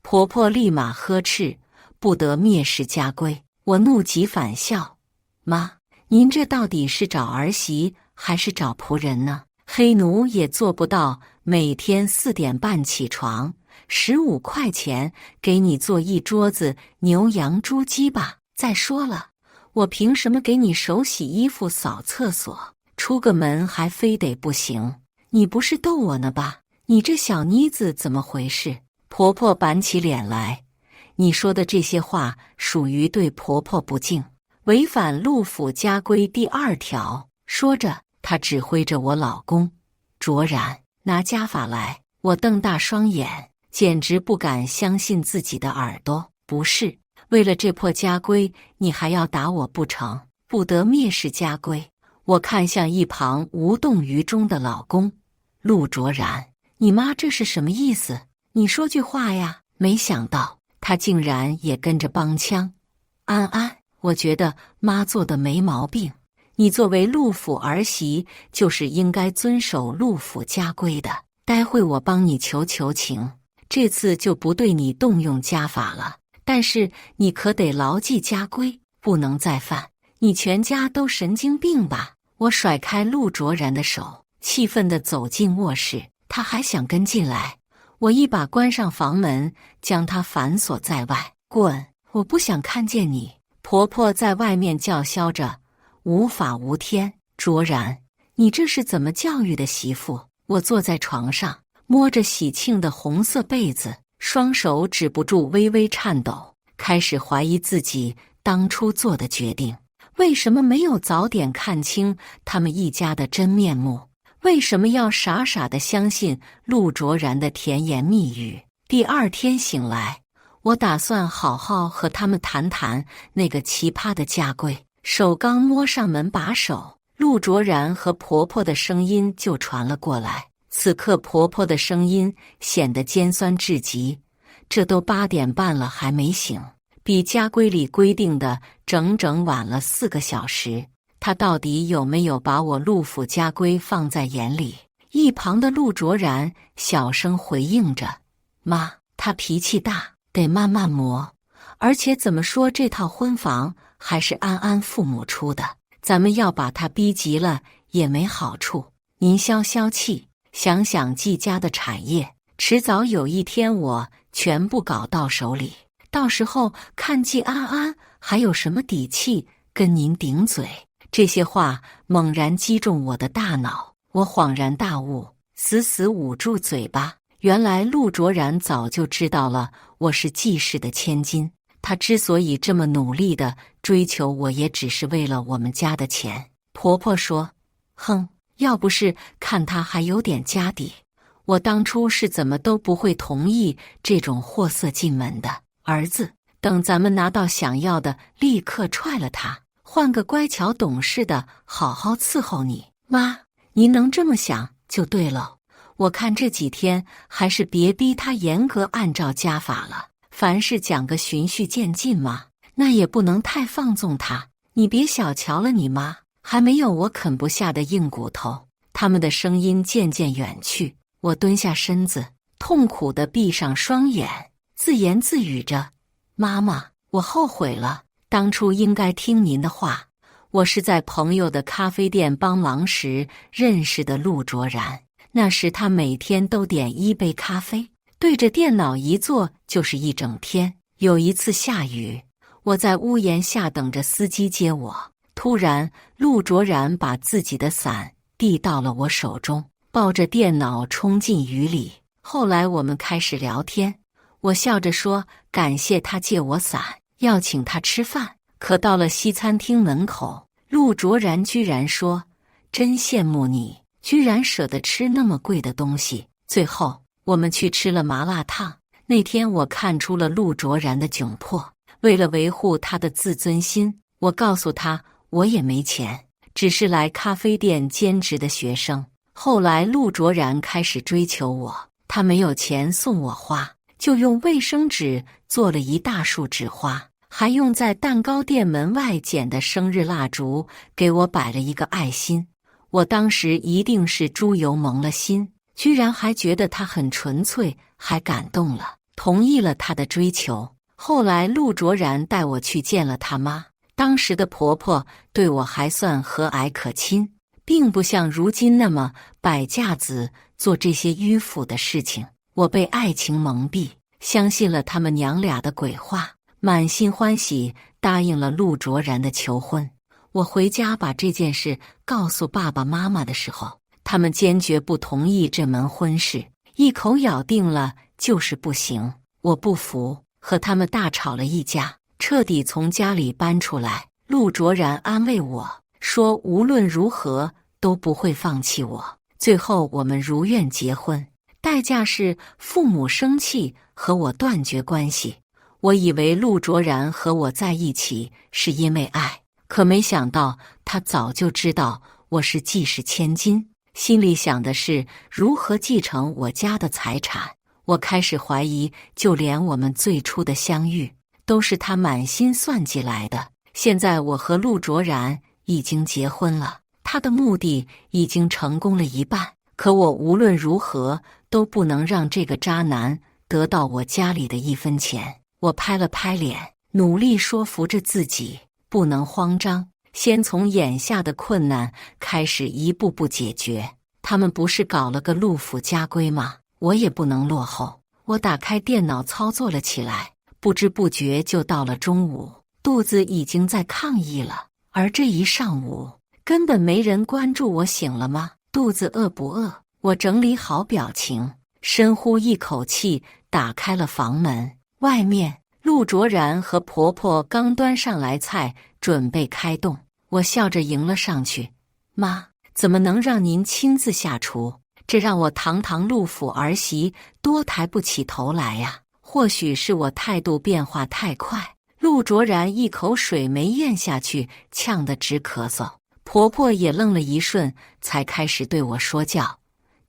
婆婆立马呵斥：“不得蔑视家规！”我怒极反笑：“妈，您这到底是找儿媳还是找仆人呢？黑奴也做不到每天4点半起床，15块钱给你做一桌子牛羊猪鸡吧。再说了，我凭什么给你手洗衣服扫厕所？出个门还非得不行？你不是逗我呢吧？你这小妮子怎么回事？”婆婆板起脸来：“你说的这些话属于对婆婆不敬，违反陆府家规第2条。”说着，她指挥着我老公：“卓然，拿家法来。”我瞪大双眼，简直不敢相信自己的耳朵。不是，为了这破家规，你还要打我不成？不得蔑视家规。我看向一旁无动于衷的老公：“陆卓然，你妈这是什么意思？你说句话呀！”没想到他竟然也跟着帮腔：“安安，我觉得妈做的没毛病。你作为陆府儿媳，就是应该遵守陆府家规的。待会我帮你求求情，这次就不对你动用家法了。但是你可得牢记家规，不能再犯。你全家都神经病吧？”我甩开陆卓然的手，气愤地走进卧室。他还想跟进来，我一把关上房门，将他反锁在外。“滚！我不想看见你！”婆婆在外面叫嚣着：“无法无天！”卓然，你这是怎么教育的媳妇？我坐在床上，摸着喜庆的红色被子，双手止不住微微颤抖，开始怀疑自己当初做的决定。为什么没有早点看清他们一家的真面目？为什么要傻傻地相信陆卓然的甜言蜜语？第2天醒来，我打算好好和他们谈谈那个奇葩的家规。手刚摸上门把手，陆卓然和婆婆的声音就传了过来。此刻婆婆的声音显得尖酸至极：“这都8点半了还没醒，比家规里规定的整整晚了4个小时。他到底有没有把我陆府家规放在眼里？一旁的陆卓然小声回应着：“妈，他脾气大，得慢慢磨。而且怎么说，这套婚房还是安安父母出的，咱们要把他逼急了也没好处。您消消气，想想季家的产业，迟早有一天我全部搞到手里，到时候看季安安还有什么底气跟您顶嘴。”这些话猛然击中我的大脑，我恍然大悟，死死捂住嘴巴。原来陆卓然早就知道了我是季氏的千金，他之所以这么努力地追求我，也只是为了我们家的钱。婆婆说：“哼，要不是看他还有点家底，我当初是怎么都不会同意这种货色进门的。儿子，等咱们拿到想要的，立刻踹了他。换个乖巧懂事的，好好伺候你。妈，您能这么想就对了。我看这几天还是别逼他严格按照家法了，凡事讲个循序渐进嘛，那也不能太放纵他。你别小瞧了你妈，还没有我啃不下的硬骨头。”他们的声音渐渐远去，我蹲下身子，痛苦地闭上双眼，自言自语着：“妈妈，我后悔了。当初应该听您的话。我是在朋友的咖啡店帮忙时认识的陆卓然，那时他每天都点1杯咖啡，对着电脑一坐就是一整天。有一次下雨，我在屋檐下等着司机接我，突然陆卓然把自己的伞递到了我手中，抱着电脑冲进雨里。后来我们开始聊天，我笑着说感谢他借我伞，要请他吃饭。可到了西餐厅门口，陆卓然居然说：“真羡慕你，居然舍得吃那么贵的东西。”最后我们去吃了麻辣烫。那天我看出了陆卓然的窘迫，为了维护他的自尊心，我告诉他我也没钱，只是来咖啡店兼职的学生。后来陆卓然开始追求我，他没有钱送我花，就用卫生纸做了一大束纸花，还用在蛋糕店门外捡的生日蜡烛给我摆了一个爱心。我当时一定是猪油蒙了心，居然还觉得他很纯粹，还感动了，同意了他的追求。后来陆卓然带我去见了他妈，当时的婆婆对我还算和蔼可亲，并不像如今那么摆架子做这些迂腐的事情。我被爱情蒙蔽，相信了他们娘俩的鬼话，满心欢喜答应了陆卓然的求婚。我回家把这件事告诉爸爸妈妈的时候，他们坚决不同意这门婚事，一口咬定了就是不行。我不服，和他们大吵了一架，彻底从家里搬出来。陆卓然安慰我说无论如何都不会放弃我。最后我们如愿结婚，代价是父母生气和我断绝关系。我以为陆卓然和我在一起是因为爱，可没想到他早就知道我是季氏千金，心里想的是如何继承我家的财产。我开始怀疑，就连我们最初的相遇都是他满心算计来的。现在我和陆卓然已经结婚了，他的目的已经成功了一半，可我无论如何都不能让这个渣男得到我家里的1分钱。我拍了拍脸，努力说服着自己不能慌张，先从眼下的困难开始一步步解决。他们不是搞了个陆府家规吗？我也不能落后。我打开电脑操作了起来，不知不觉就到了中午，肚子已经在抗议了。而这一上午根本没人关注我醒了吗？肚子饿不饿？我整理好表情，深呼一口气，打开了房门。外面陆卓然和婆婆刚端上来菜，准备开动。我笑着迎了上去：“妈，怎么能让您亲自下厨？这让我堂堂陆府儿媳多抬不起头来呀。”或许是我态度变化太快，陆卓然一口水没咽下去，呛得直咳嗽。婆婆也愣了一瞬，才开始对我说教：“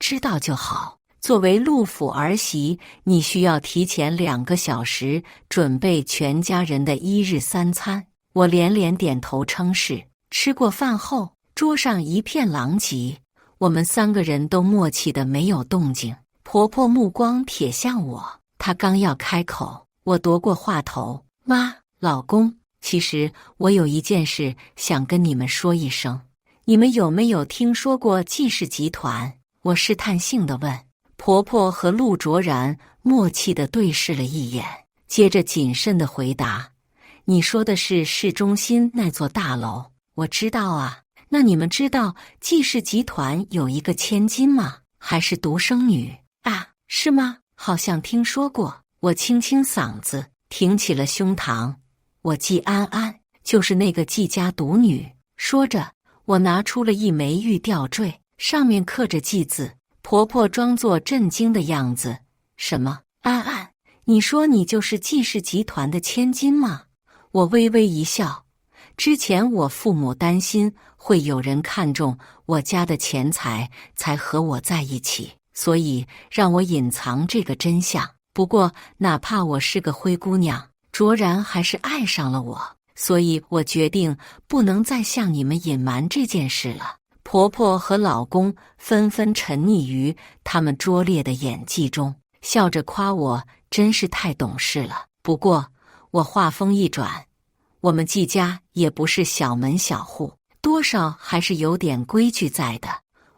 知道就好，作为陆府儿媳，你需要提前2个小时准备全家人的1日3餐。我连连点头称是。吃过饭后，桌上一片狼藉，我们3个人都默契的没有动静。婆婆目光瞥向我，她刚要开口，我夺过话头：“妈，老公，其实我有一件事想跟你们说一声。你们有没有听说过季氏集团？”我试探性地问。婆婆和陆卓然默契地对视了一眼，接着谨慎地回答：“你说的是市中心那座大楼？我知道啊。那你们知道季氏集团有一个千金吗？还是独生女啊？是吗？好像听说过。”我清清嗓子，挺起了胸膛：“我季安安，就是那个季家独女。”说着，我拿出了一枚玉吊坠，上面刻着季字。婆婆装作震惊的样子：“什么？安安，你说你就是季氏集团的千金吗？”我微微一笑。之前我父母担心会有人看中我家的钱财，才和我在一起，所以让我隐藏这个真相。不过，哪怕我是个灰姑娘，卓然还是爱上了我，所以我决定不能再向你们隐瞒这件事了。婆婆和老公纷纷沉溺于他们拙劣的演技中，笑着夸我真是太懂事了。不过，我话锋一转，我们季家也不是小门小户，多少还是有点规矩在的。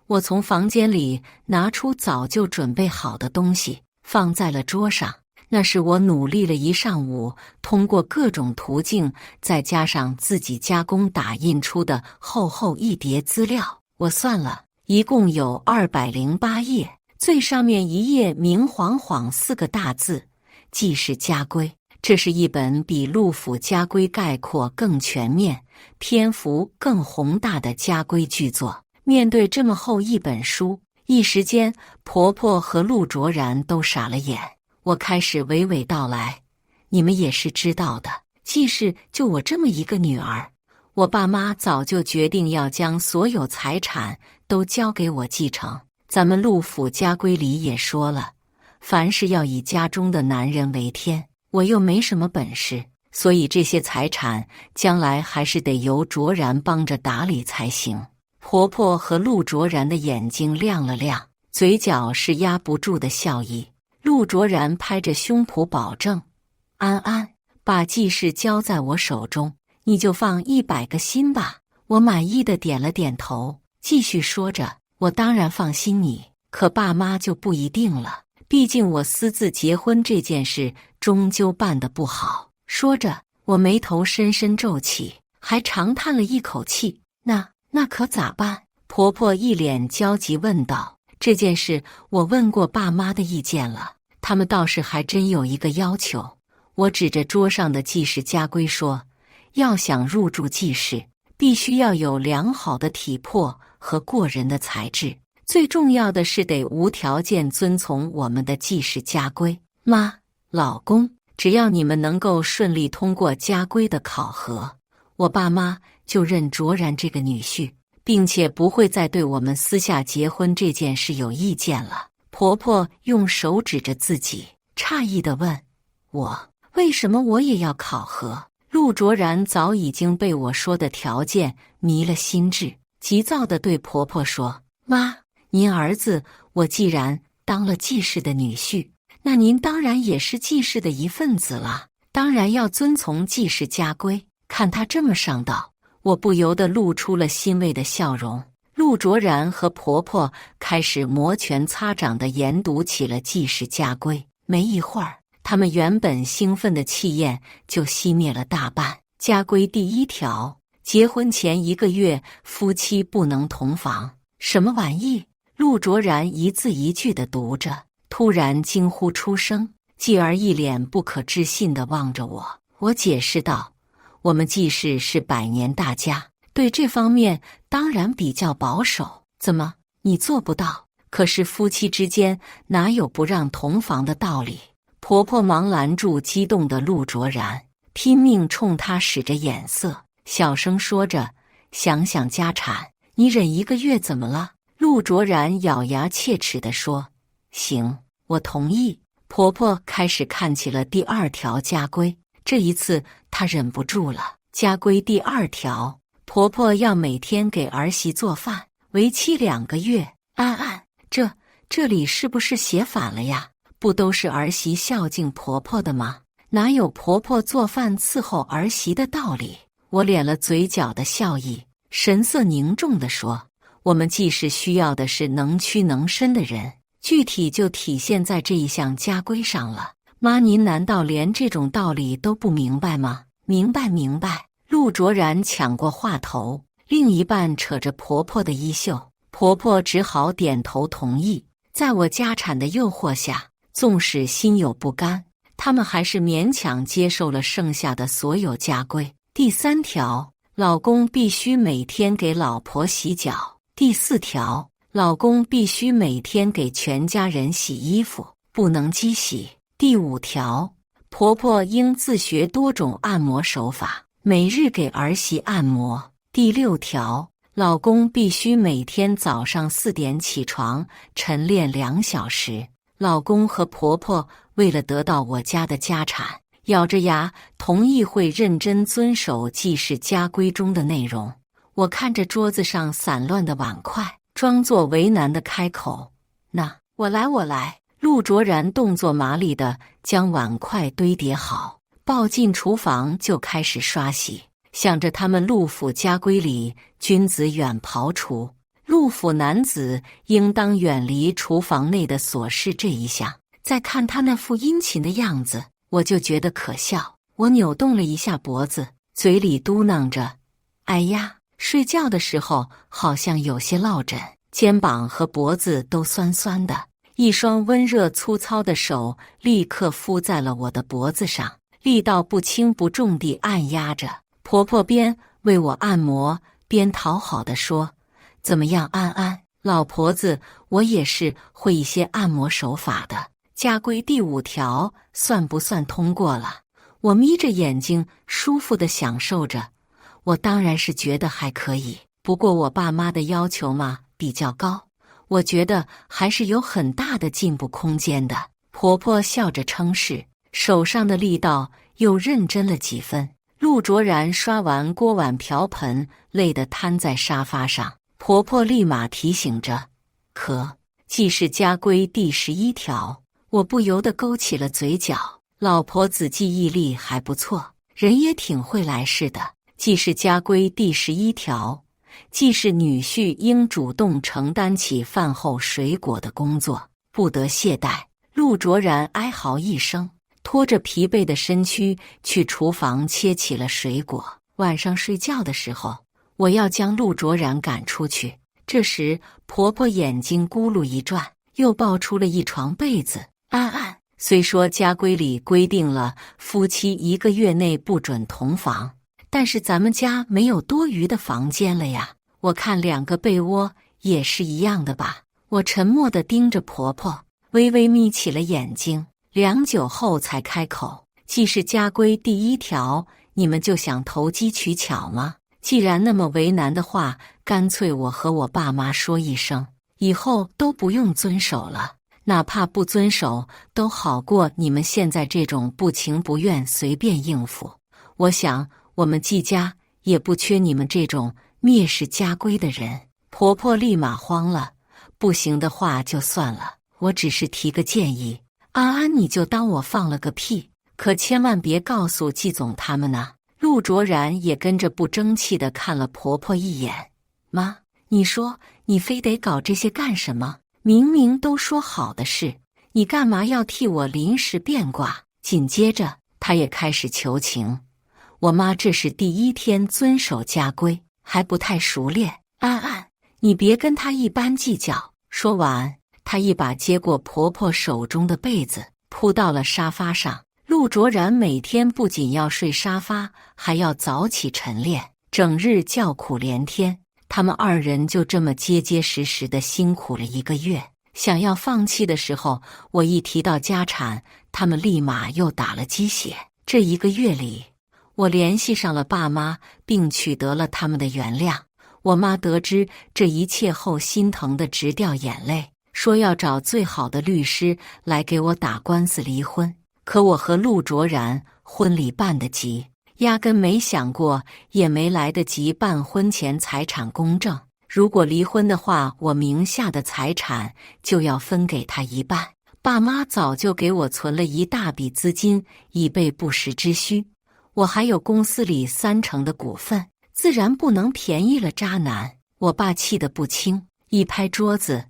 我从房间里拿出早就准备好的东西，放在了桌上。那是我努力了一上午，通过各种途径，再加上自己加工打印出的厚厚一叠资料。我算了，一共有208页，最上面一页明晃晃4个大字：季氏家规。这是一本比陆府家规概括更全面、篇幅更宏大的家规巨作。面对这么厚一本书，一时间婆婆和陆卓然都傻了眼。我开始娓娓道来：“你们也是知道的，季氏就我这么一个女儿，我爸妈早就决定要将所有财产都交给我继承。咱们陆府家规里也说了，凡是要以家中的男人为天。我又没什么本事，所以这些财产将来还是得由卓然帮着打理才行。”婆婆和陆卓然的眼睛亮了亮，嘴角是压不住的笑意。陆卓然拍着胸脯保证：“安安，把季氏交在我手中，你就放100个心吧。”我满意的点了点头，继续说着：“我当然放心你，可爸妈就不一定了。毕竟我私自结婚这件事终究办得不好。”说着，我眉头深深皱起，还长叹了一口气：“那可咋办？”婆婆一脸焦急问道：“这件事我问过爸妈的意见了，他们倒是还真有一个要求。”我指着桌上的季氏家规说：“要想入住季氏，必须要有良好的体魄和过人的才智，最重要的是得无条件遵从我们的季氏家规。妈，老公，只要你们能够顺利通过家规的考核，我爸妈就认卓然这个女婿，并且不会再对我们私下结婚这件事有意见了。”婆婆用手指着自己，诧异地问：“为什么我也要考核？”陆卓然早已经被我说的条件迷了心智，急躁地对婆婆说：“妈，您儿子我既然当了季氏的女婿，那您当然也是季氏的一份子了，当然要遵从季氏家规。”看他这么上道，我不由得露出了欣慰的笑容。陆卓然和婆婆开始摩拳擦掌地研读起了季氏家规。没一会儿，他们原本兴奋的气焰就熄灭了大半。家规第1条，结婚前1个月，夫妻不能同房。什么玩意？陆卓然一字一句地读着，突然惊呼出声，继而一脸不可置信地望着我。我解释道：“我们季氏是100年大家，对这方面当然比较保守。怎么，你做不到？可是夫妻之间哪有不让同房的道理？”婆婆忙拦住激动的陆卓然，拼命冲他使着眼色，小声说着：“想想家产，你忍1个月怎么了？”陆卓然咬牙切齿地说：“行，我同意。婆婆开始看起了第2条家规，这一次她忍不住了。家规第2条，婆婆要每天给儿媳做饭，为期2个月。安安，这里是不是写反了呀？不都是儿媳孝敬婆婆的吗？哪有婆婆做饭伺候儿媳的道理？我敛了嘴角的笑意，神色凝重地说：我们既是需要的是能屈能伸的人，具体就体现在这一项家规上了。妈，您难道连这种道理都不明白吗？明白明白。陆卓然抢过话头，另一半扯着婆婆的衣袖，婆婆只好点头同意。在我家产的诱惑下，纵使心有不甘，他们还是勉强接受了剩下的所有家规。第3条，老公必须每天给老婆洗脚。第4条，老公必须每天给全家人洗衣服，不能机洗。第5条，婆婆应自学多种按摩手法，每日给儿媳按摩。第6条，老公必须每天早上4点起床，晨练2小时。老公和婆婆为了得到我家的家产，咬着牙同意会认真遵守记事家规中的内容。我看着桌子上散乱的碗筷，装作为难的开口：那我来。陆卓然动作麻利地将碗筷堆叠好，抱进厨房就开始刷洗。想着他们陆府家规里君子远庖厨，陆府男子应当远离厨房内的琐事这一项，再看他那副殷勤的样子，我就觉得可笑。我扭动了一下脖子，嘴里嘟囔着：哎呀，睡觉的时候好像有些落枕，肩膀和脖子都酸酸的。一双温热粗糙的手立刻敷在了我的脖子上，力道不轻不重地按压着。婆婆边为我按摩边讨好地说：怎么样，安安？老婆子，我也是会一些按摩手法的。家规第5条算不算通过了？我眯着眼睛舒服地享受着。我当然是觉得还可以，不过我爸妈的要求嘛比较高，我觉得还是有很大的进步空间的。婆婆笑着称是，手上的力道又认真了几分。陆卓然刷完锅碗瓢盆，累得瘫在沙发上。婆婆立马提醒着：可记事家规第11条。我不由得勾起了嘴角，老婆子记忆力还不错，人也挺会来事的。记事家规第11条，既是女婿应主动承担起饭后水果的工作，不得懈怠。陆卓然哀嚎一声，拖着疲惫的身躯去厨房切起了水果。晚上睡觉的时候，我要将陆卓然赶出去。这时婆婆眼睛咕噜一转，又抱出了一床被子。安安，虽说家规里规定了夫妻1个月内不准同房，但是咱们家没有多余的房间了呀。我看2个被窝也是一样的吧。我沉默地盯着婆婆，微微眯起了眼睛，良久后才开口：记事家规第1条，你们就想投机取巧吗？既然那么为难的话，干脆我和我爸妈说一声，以后都不用遵守了。哪怕不遵守，都好过你们现在这种不情不愿随便应付。我想我们季家也不缺你们这种蔑视家规的人。婆婆立马慌了：不行的话就算了，我只是提个建议。安安，你就当我放了个屁，可千万别告诉季总他们呢。陆卓然也跟着不争气地看了婆婆一眼：妈，你说你非得搞这些干什么？明明都说好的事，你干嘛要替我临时变卦？紧接着她也开始求情：我妈这是第1天遵守家规，还不太熟练。安安，你别跟她一般计较。说完，她一把接过婆婆手中的被子，铺到了沙发上。陆卓然每天不仅要睡沙发，还要早起晨练，整日叫苦连天。他们2人就这么结结实实的辛苦了1个月。想要放弃的时候，我一提到家产，他们立马又打了鸡血。这1个月里，我联系上了爸妈，并取得了他们的原谅。我妈得知这一切后，心疼得直掉眼泪，说要找最好的律师来给我打官司离婚。可我和陆卓然婚礼办得急，压根没想过，也没来得及办婚前财产公证。如果离婚的话，我名下的财产就要分给他一半。爸妈早就给我存了一大笔资金，以备不时之需。我还有公司里30%的股份，自然不能便宜了渣男。我爸气得不轻，一拍桌子：“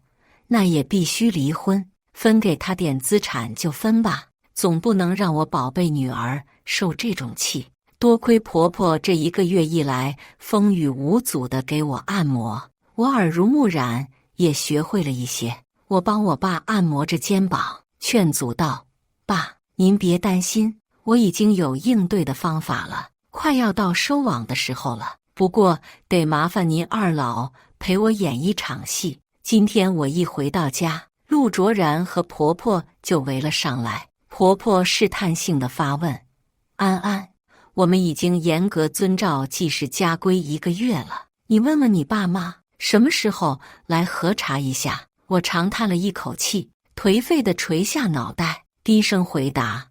那也必须离婚，分给他点资产就分吧。总不能让我宝贝女儿受这种气。”多亏婆婆这1个月以来风雨无阻地给我按摩，我耳濡目染，也学会了一些。我帮我爸按摩着肩膀，劝阻道：“爸，您别担心，我已经有应对的方法了，快要到收网的时候了。不过得麻烦您二老陪我演一场戏。”今天我一回到家，陆卓然和婆婆就围了上来。婆婆试探性地发问：“安安，我们已经严格遵照记事家规1个月了，你问问你爸妈，什么时候来核查一下？”我长叹了一口气，颓废地垂下脑袋，低声回答：“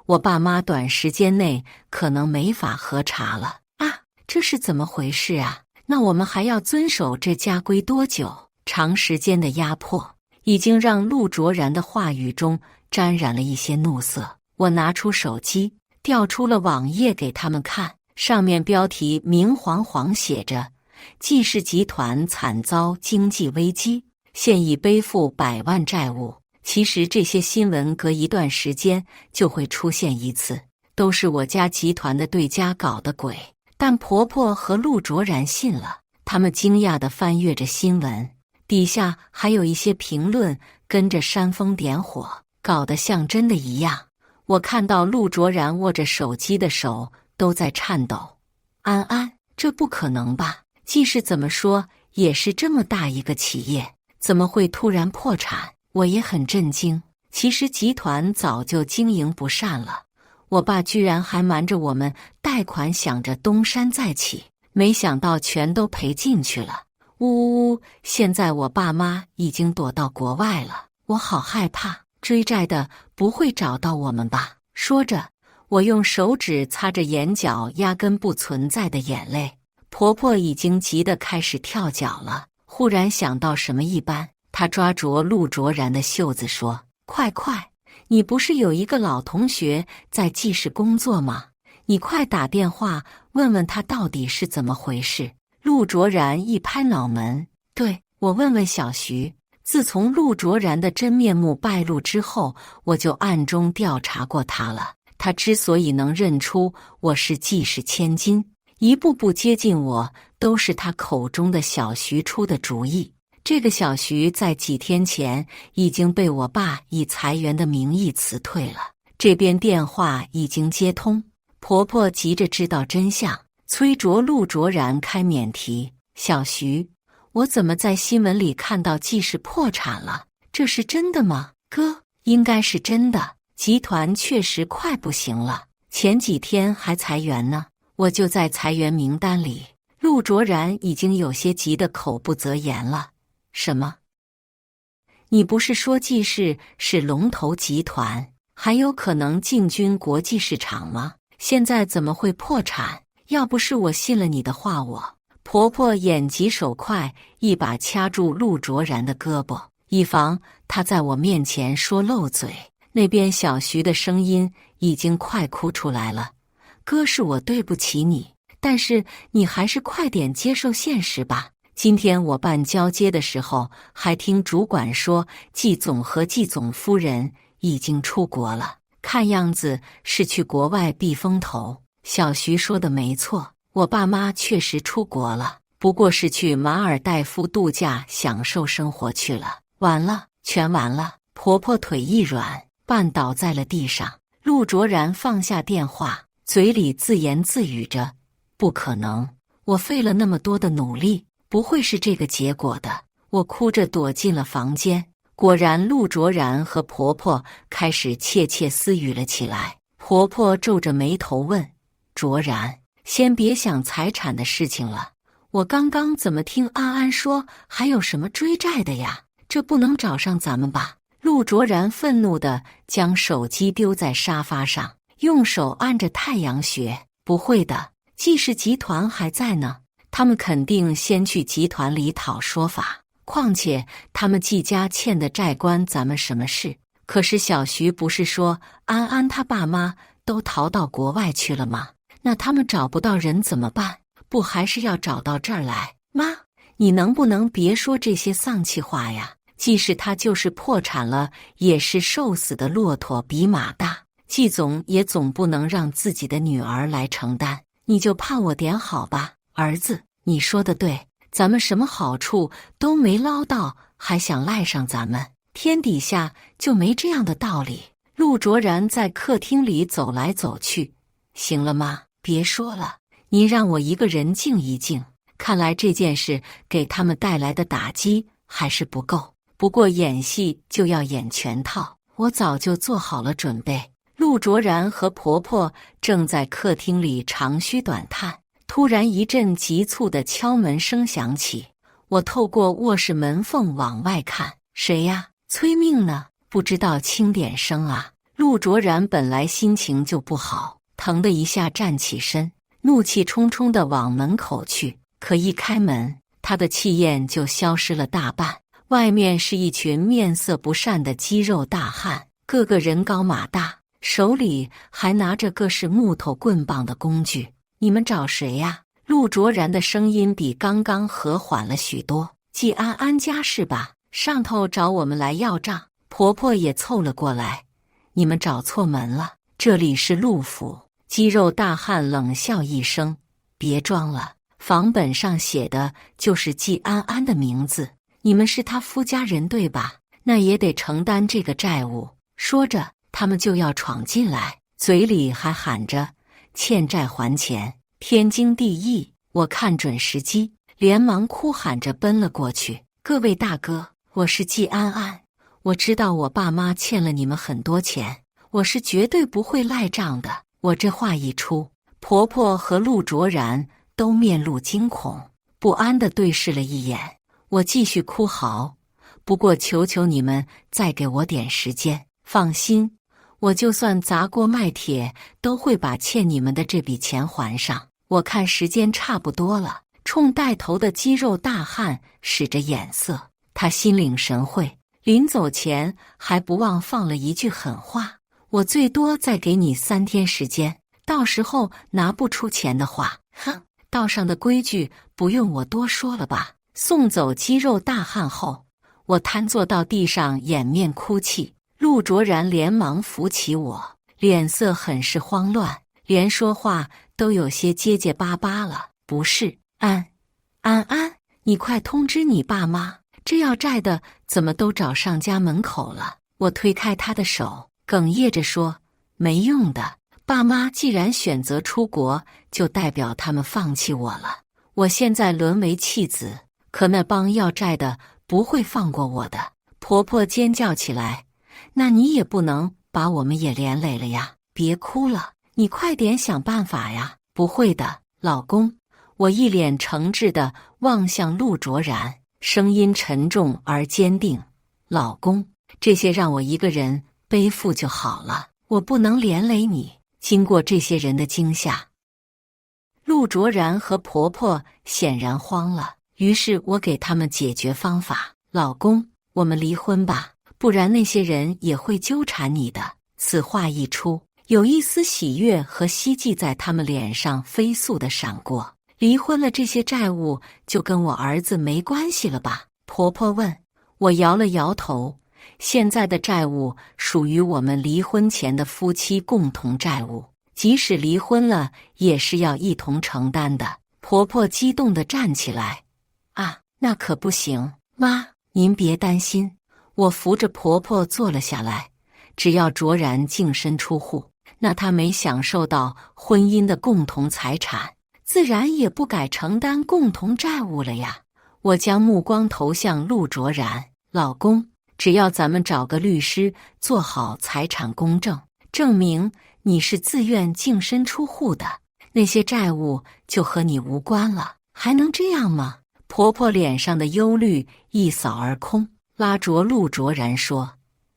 我爸妈短时间内可能没法核查了。”啊，这是怎么回事啊？那我们还要遵守这家规多久？长时间的压迫已经让陆卓然的话语中沾染了一些怒色。我拿出手机，调出了网页给他们看，上面标题明晃晃写着：“纪氏集团惨遭经济危机，现已背负100万债务。”其实这些新闻隔一段时间就会出现一次，都是我家集团的对家搞的鬼。但婆婆和陆卓然信了，他们惊讶地翻阅着新闻，底下还有一些评论跟着煽风点火，搞得像真的一样。我看到陆卓然握着手机的手都在颤抖。安安，这不可能吧？纪氏怎么说也是这么大一个企业，怎么会突然破产？我也很震惊。其实集团早就经营不善了，我爸居然还瞒着我们贷款，想着东山再起，没想到全都赔进去了。呜呜呜！现在我爸妈已经躲到国外了，我好害怕，追债的不会找到我们吧？说着，我用手指擦着眼角压根不存在的眼泪。婆婆已经急得开始跳脚了，忽然想到什么一般，她抓着陆卓然的袖子说：“快快，你不是有一个老同学在纪氏工作吗？你快打电话问问他到底是怎么回事。”陆卓然一拍脑门：“对，我问问小徐。”自从陆卓然的真面目败露之后，我就暗中调查过他了。他之所以能认出我是纪氏千金，一步步接近我，都是他口中的小徐出的主意。这个小徐在几天前已经被我爸以裁员的名义辞退了。这边电话已经接通，婆婆急着知道真相，催着陆卓然开免提：“小徐，我怎么在新闻里看到纪氏破产了？这是真的吗？”“哥，应该是真的，集团确实快不行了，前几天还裁员呢，我就在裁员名单里。”陆卓然已经有些急得口不择言了。“什么？你不是说纪氏是龙头集团，还有可能进军国际市场吗？现在怎么会破产？要不是我信了你的话，我……”婆婆眼疾手快，一把掐住陆卓然的胳膊，以防他在我面前说漏嘴。那边小徐的声音已经快哭出来了：“哥，是我对不起你，但是你还是快点接受现实吧。今天我办交接的时候，还听主管说季总和季总夫人已经出国了，看样子是去国外避风头。”小徐说的没错，我爸妈确实出国了，不过是去马尔代夫度假，享受生活去了。完了，全完了！婆婆腿一软，绊倒在了地上。陆卓然放下电话，嘴里自言自语着：“不可能，我费了那么多的努力，不会是这个结果的。”我哭着躲进了房间。果然，陆卓然和婆婆开始窃窃私语了起来。婆婆皱着眉头问：“卓然，先别想财产的事情了，我刚刚怎么听安安说还有什么追债的呀？这不能找上咱们吧？陆卓然愤怒地将手机丢在沙发上，用手按着太阳穴。不会的，季氏集团还在呢，他们肯定先去集团里讨说法。况且他们季家欠的债关咱们什么事？可是小徐不是说安安他爸妈都逃到国外去了吗？那他们找不到人怎么办？不还是要找到这儿来？妈，你能不能别说这些丧气话呀？即使他就是破产了，也是瘦死的骆驼比马大。季总也总不能让自己的女儿来承担，你就盼我点好吧。儿子，你说的对，咱们什么好处都没捞到，还想赖上咱们？天底下就没这样的道理。陆卓然在客厅里走来走去，行了吗？别说了，你让我一个人静一静。看来这件事给他们带来的打击还是不够。不过演戏就要演全套，我早就做好了准备。陆卓然和婆婆正在客厅里长吁短叹，突然一阵急促的敲门声响起。我透过卧室门缝往外看，谁呀？催命呢？不知道轻点声啊。陆卓然本来心情就不好，腾的一下站起身，怒气冲冲地往门口去。可一开门，他的气焰就消失了大半。外面是一群面色不善的肌肉大汉，个个人高马大，手里还拿着各式木头棍棒的工具。你们找谁呀？陆卓然的声音比刚刚和缓了许多。季安安家是吧？上头找我们来要账。婆婆也凑了过来。你们找错门了，这里是陆府。肌肉大汉冷笑一声，别装了，房本上写的就是季安安的名字，你们是他夫家人对吧？那也得承担这个债务。说着，他们就要闯进来，嘴里还喊着欠债还钱，天经地义。我看准时机，连忙哭喊着奔了过去。各位大哥，我是季安安，我知道我爸妈欠了你们很多钱，我是绝对不会赖账的。我这话一出，婆婆和陆卓然都面露惊恐，不安地对视了一眼。我继续哭嚎，不过求求你们再给我点时间。放心，我就算砸锅卖铁，都会把欠你们的这笔钱还上。我看时间差不多了，冲带头的肌肉大汉使着眼色，他心领神会，临走前还不忘放了一句狠话：我最多再给你3天时间，到时候拿不出钱的话，哼，道上的规矩不用我多说了吧。送走肌肉大汉后，我瘫坐到地上掩面哭泣。陆卓然连忙扶起我，脸色很是慌乱，连说话都有些结结巴巴了。不是，安安，你快通知你爸妈，这要债的怎么都找上家门口了。我推开他的手，哽咽着说，没用的，爸妈既然选择出国，就代表他们放弃我了。我现在沦为弃子，可那帮要债的不会放过我的。婆婆尖叫起来，那你也不能把我们也连累了呀！别哭了，你快点想办法呀！不会的，老公。我一脸诚挚地望向陆卓然，声音沉重而坚定。老公，这些让我一个人背负就好了，我不能连累你。经过这些人的惊吓，陆卓然和婆婆显然慌了，于是我给他们解决方法。老公，我们离婚吧，不然那些人也会纠缠你的。此话一出，有一丝喜悦和希冀在他们脸上飞速地闪过。离婚了，这些债务就跟我儿子没关系了吧？婆婆问。我摇了摇头，现在的债务属于我们离婚前的夫妻共同债务，即使离婚了也是要一同承担的。婆婆激动地站起来，啊，那可不行，妈，您别担心。我扶着婆婆坐了下来，只要卓然净身出户，那她没享受到婚姻的共同财产，自然也不该承担共同债务了呀。我将目光投向陆卓然，老公，只要咱们找个律师做好财产公证，证明你是自愿净身出户的，那些债务就和你无关了。还能这样吗？婆婆脸上的忧虑一扫而空。拉着陆卓然说：“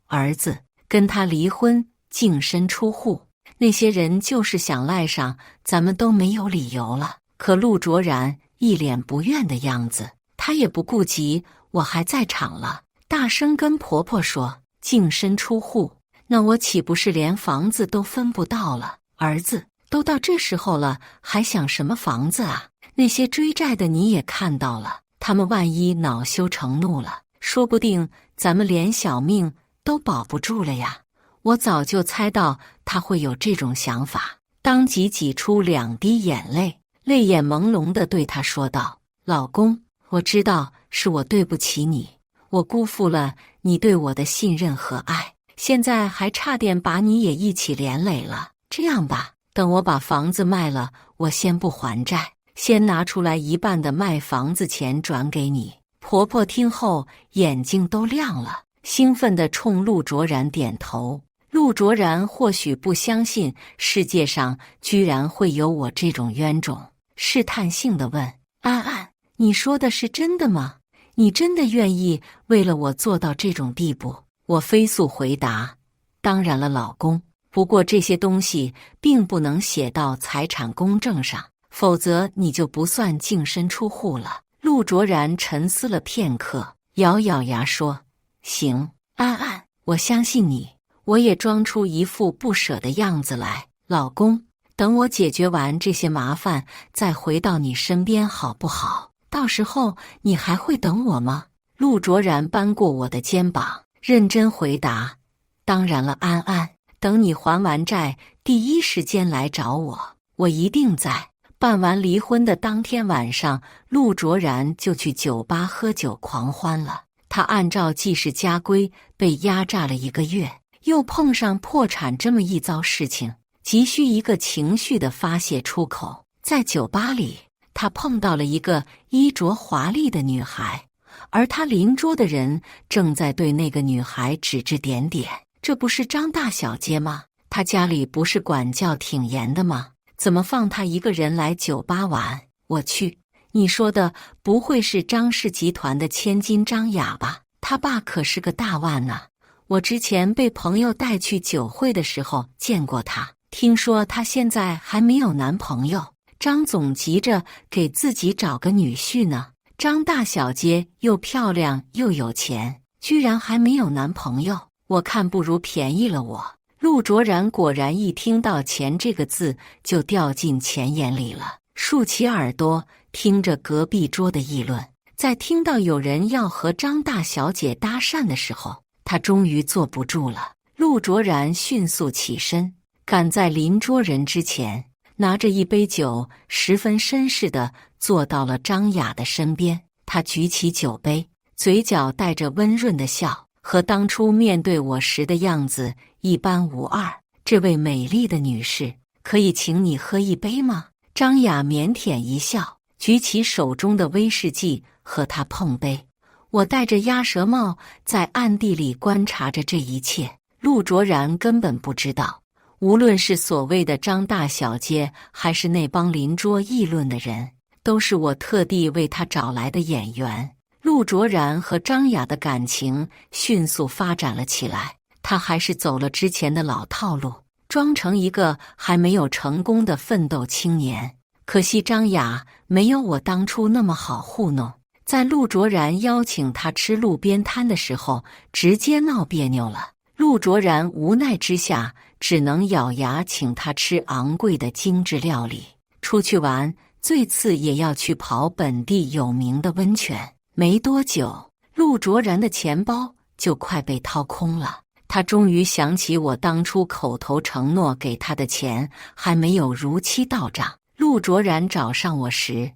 儿子，跟他离婚，净身出户，那些人就是想赖上，咱们都没有理由了。”可陆卓然一脸不愿的样子，他也不顾及我还在场了，大声跟婆婆说：“净身出户，那我岂不是连房子都分不到了？儿子，都到这时候了，还想什么房子啊？那些追债的你也看到了，他们万一恼羞成怒了，说不定咱们连小命都保不住了呀！”我早就猜到他会有这种想法，当即挤出2滴眼泪，泪眼朦胧地对他说道：“老公，我知道是我对不起你，我辜负了你对我的信任和爱，现在还差点把你也一起连累了。这样吧，等我把房子卖了，我先不还债，先拿出来1半的卖房子钱转给你。”婆婆听后眼睛都亮了，兴奋地冲陆卓然点头。陆卓然或许不相信世界上居然会有我这种冤种，试探性地问：“安安，你说的是真的吗？你真的愿意为了我做到这种地步？”我飞速回答：“当然了，老公。不过这些东西并不能写到财产公证上，否则你就不算净身出户了。”陆卓然沉思了片刻，咬咬牙说：“行，安安，我相信你。”我也装出一副不舍的样子来：“老公，等我解决完这些麻烦，再回到你身边好不好？到时候你还会等我吗？”陆卓然扳过我的肩膀，认真回答：“当然了，安安，等你还完债，第一时间来找我，我一定在。”办完离婚的当天晚上，陆卓然就去酒吧喝酒狂欢了。他按照记事家规被压榨了1个月，又碰上破产这么一遭事情，急需一个情绪的发泄出口。在酒吧里，他碰到了一个衣着华丽的女孩，而他邻桌的人正在对那个女孩指指点点：“这不是张大小姐吗？她家里不是管教挺严的吗？怎么放她一个人来酒吧玩？我去，你说的不会是张氏集团的千金张雅吧？她爸可是个大腕呐！我之前被朋友带去酒会的时候见过她，听说她现在还没有男朋友。张总急着给自己找个女婿呢。张大小姐又漂亮又有钱，居然还没有男朋友，我看不如便宜了我。”陆卓然果然一听到钱这个字就掉进钱眼里了，竖起耳朵听着隔壁桌的议论。在听到有人要和张大小姐搭讪的时候，他终于坐不住了。陆卓然迅速起身，赶在邻桌人之前，拿着一杯酒，十分绅士地坐到了张雅的身边。他举起酒杯，嘴角带着温润的笑，和当初面对我时的样子一般无二。“这位美丽的女士，可以请你喝一杯吗？”张雅腼腆一笑，举起手中的威士忌和他碰杯。我戴着鸭舌帽，在暗地里观察着这一切。陆卓然根本不知道，无论是所谓的张大小姐，还是那帮邻桌议论的人，都是我特地为他找来的演员。陆卓然和张雅的感情迅速发展了起来，他还是走了之前的老套路，装成一个还没有成功的奋斗青年。可惜张雅没有我当初那么好糊弄，在陆卓然邀请他吃路边摊的时候，直接闹别扭了。陆卓然无奈之下，只能咬牙请他吃昂贵的精致料理。出去玩，最次也要去跑本地有名的温泉。没多久，陆卓然的钱包就快被掏空了。他终于想起我当初口头承诺给他的钱还没有如期到账。陆卓然找上我时，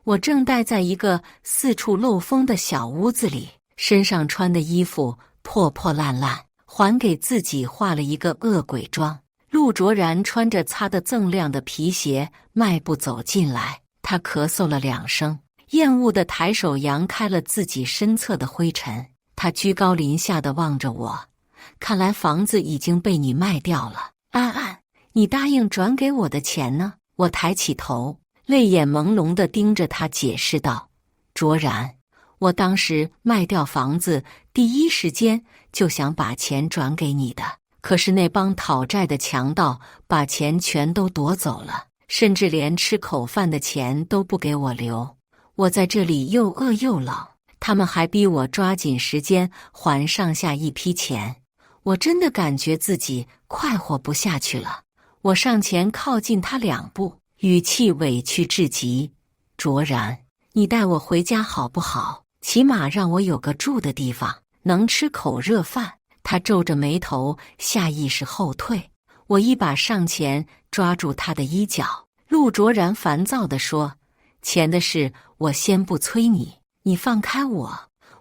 我正待在一个四处漏风的小屋子里，身上穿的衣服破破烂烂，还给自己化了一个恶鬼妆。陆卓然穿着擦得锃亮的皮鞋迈步走进来，他咳嗽了2声，厌恶地抬手扬开了自己身侧的灰尘。他居高临下地望着我，看来房子已经被你卖掉了。安安，你答应转给我的钱呢？我抬起头，泪眼朦胧地盯着他解释道：“卓然，我当时卖掉房子，第一时间就想把钱转给你的，可是那帮讨债的强盗把钱全都夺走了，甚至连吃口饭的钱都不给我留。我在这里又饿又冷，他们还逼我抓紧时间还上下一批钱，我真的感觉自己快活不下去了。我上前靠近他2步，语气委屈至极：卓然，你带我回家好不好？起码让我有个住的地方，能吃口热饭。他皱着眉头，下意识后退。我一把上前抓住他的衣角。陆卓然烦躁地说：钱的事我先不催你，你放开我，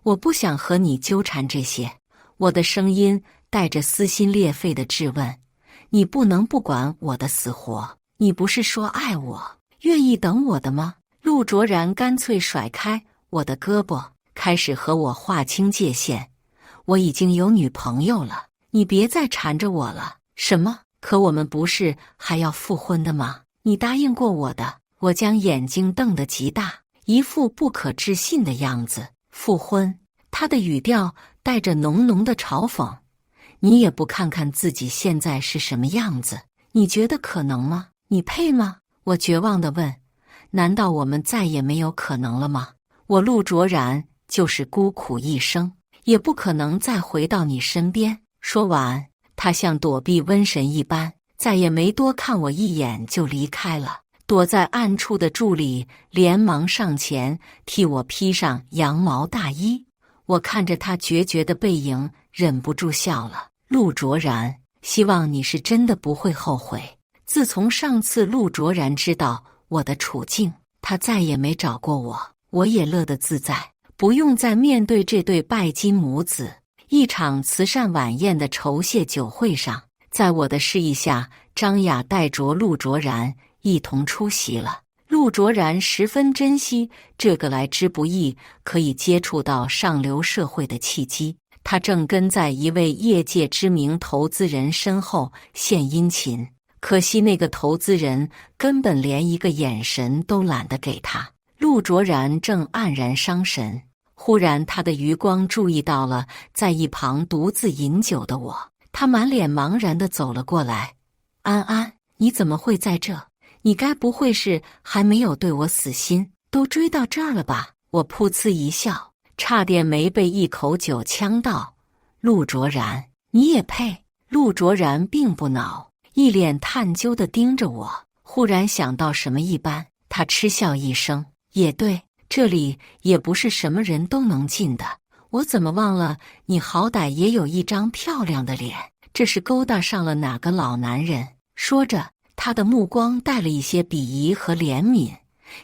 我不想和你纠缠这些。我的声音带着撕心裂肺的质问：你不能不管我的死活？你不是说爱我，愿意等我的吗？陆卓然干脆甩开我的胳膊，开始和我划清界限。我已经有女朋友了，你别再缠着我了。什么？可我们不是还要复婚的吗？你答应过我的。我将眼睛瞪得极大，一副不可置信的样子。复婚？他的语调带着浓浓的嘲讽。你也不看看自己现在是什么样子，你觉得可能吗？你配吗？我绝望地问。难道我们再也没有可能了吗？我陆卓然就是孤苦一生，也不可能再回到你身边。说完，他像躲避瘟神一般，再也没多看我一眼就离开了。躲在暗处的助理连忙上前替我披上羊毛大衣。我看着他决绝的背影，忍不住笑了。陆卓然，希望你是真的不会后悔。自从上次陆卓然知道我的处境，他再也没找过我，我也乐得自在，不用再面对这对拜金母子。一场慈善晚宴的酬谢酒会上，在我的示意下，张雅带着陆卓然一同出席了。陆卓然十分珍惜这个来之不易可以接触到上流社会的契机，他正跟在一位业界知名投资人身后献殷勤，可惜那个投资人根本连一个眼神都懒得给他。陆卓然正黯然伤神，忽然他的余光注意到了在一旁独自饮酒的我，他满脸茫然地走了过来。安安，你怎么会在这？你该不会是还没有对我死心，都追到这儿了吧？我噗呲一笑，差点没被一口酒呛到。陆卓然，你也配？陆卓然并不恼，一脸探究地盯着我，忽然想到什么一般，他嗤笑一声，也对，这里也不是什么人都能进的。我怎么忘了，你好歹也有一张漂亮的脸，这是勾搭上了哪个老男人？说着，他的目光带了一些鄙夷和怜悯。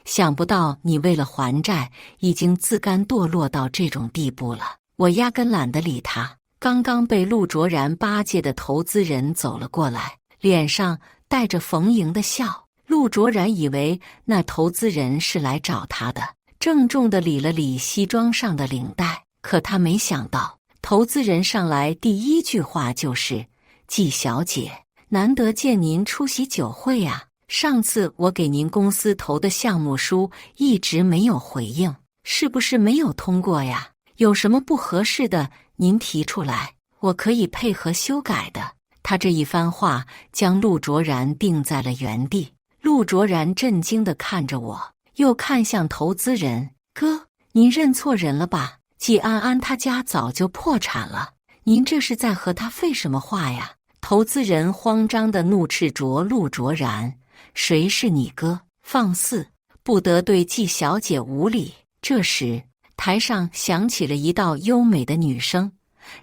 想不到你为了还债，已经自甘堕落到这种地步了。我压根懒得理他。刚刚被陆卓然巴结的投资人走了过来，脸上带着逢迎的笑。陆卓然以为那投资人是来找他的，郑重地理了理西装上的领带。可他没想到，投资人上来第一句话就是：“季小姐，难得见您出席酒会呀。上次我给您公司投的项目书一直没有回应，是不是没有通过呀？有什么不合适的，您提出来，我可以配合修改的。”他这一番话将陆卓然定在了原地。陆卓然震惊地看着我，又看向投资人：“哥，您认错人了吧？季安安他家早就破产了，您这是在和他废什么话呀？”投资人慌张地怒斥着陆卓然：“谁是你哥？放肆！不得对季小姐无礼！”这时，台上响起了一道优美的女声：“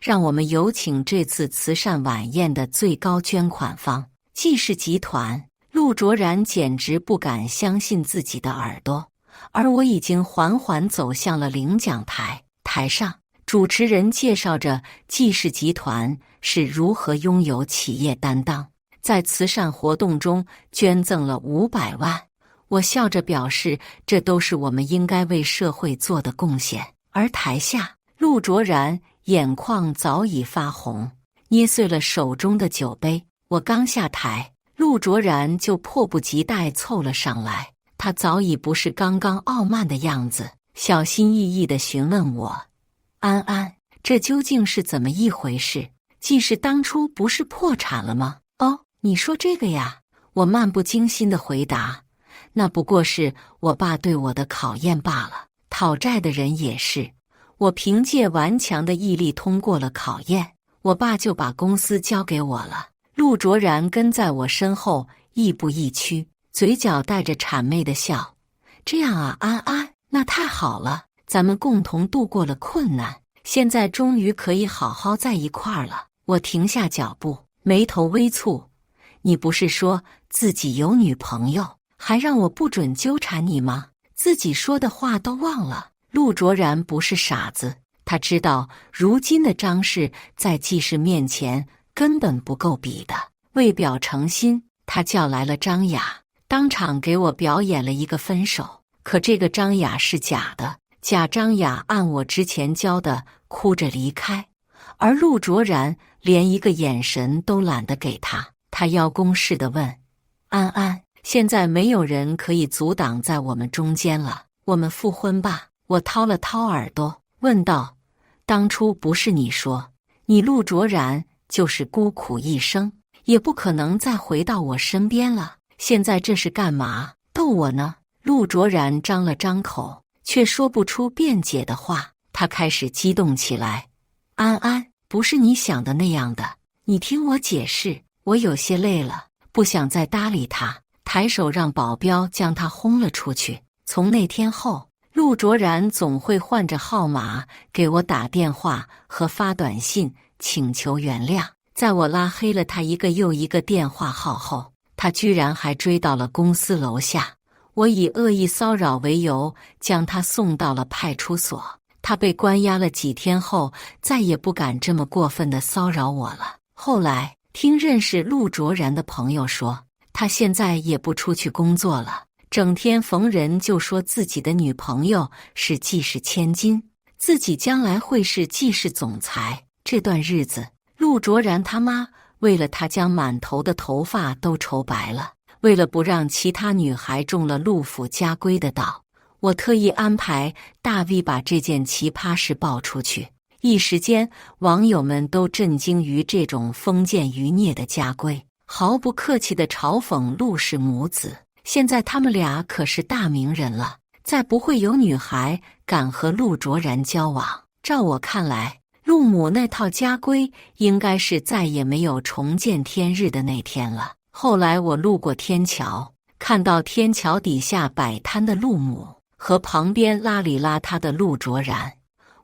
让我们有请这次慈善晚宴的最高捐款方——季氏集团。”陆卓然简直不敢相信自己的耳朵，而我已经缓缓走向了领奖台。台上，主持人介绍着季氏集团是如何拥有企业担当，在慈善活动中捐赠了500万。我笑着表示，这都是我们应该为社会做的贡献。而台下，陆卓然眼眶早已发红，捏碎了手中的酒杯。我刚下台，陆卓然就迫不及待凑了上来，他早已不是刚刚傲慢的样子，小心翼翼地询问我：“安安，这究竟是怎么一回事？季氏当初不是破产了吗？”“哦，你说这个呀？”我漫不经心地回答：“那不过是我爸对我的考验罢了。讨债的人也是。我凭借顽强的毅力通过了考验，我爸就把公司交给我了。”陆卓然跟在我身后，亦步亦趋，嘴角带着谄媚的笑。“这样啊，安安，那太好了，咱们共同度过了困难，现在终于可以好好在一块儿了。”我停下脚步，眉头微蹙。“你不是说自己有女朋友，还让我不准纠缠你吗？自己说的话都忘了。”陆卓然不是傻子，他知道如今的张氏在季氏面前根本不够比的。为表诚心，他叫来了张雅，当场给我表演了一个分手。可这个张雅是假的，假张雅按我之前教的哭着离开，而陆卓然连一个眼神都懒得给他。他邀功似的问：“安安，现在没有人可以阻挡在我们中间了，我们复婚吧？”我掏了掏耳朵，问道：“当初不是你说，你陆卓然就是孤苦一生，也不可能再回到我身边了？现在这是干嘛？逗我呢？”陆卓然张了张口，却说不出辩解的话。他开始激动起来：“安安，不是你想的那样的，你听我解释。”我有些累了，不想再搭理他，抬手让保镖将他轰了出去。从那天后，陆卓然总会换着号码给我打电话和发短信请求原谅。在我拉黑了他一个又一个电话号后，他居然还追到了公司楼下。我以恶意骚扰为由将他送到了派出所。他被关押了几天后，再也不敢这么过分地骚扰我了。后来听认识陆卓然的朋友说，他现在也不出去工作了，整天逢人就说自己的女朋友是季氏千金，自己将来会是季氏总裁。这段日子，陆卓然他妈为了他将满头的头发都愁白了。为了不让其他女孩中了陆府家规的道，我特意安排大 V 把这件奇葩事爆出去。一时间，网友们都震惊于这种封建余孽的家规，毫不客气地嘲讽陆氏母子。现在他们俩可是大名人了，再不会有女孩敢和陆卓然交往。照我看来，陆母那套家规应该是再也没有重见天日的那天了。后来我路过天桥，看到天桥底下摆摊的陆母和旁边邋里邋遢的陆卓然，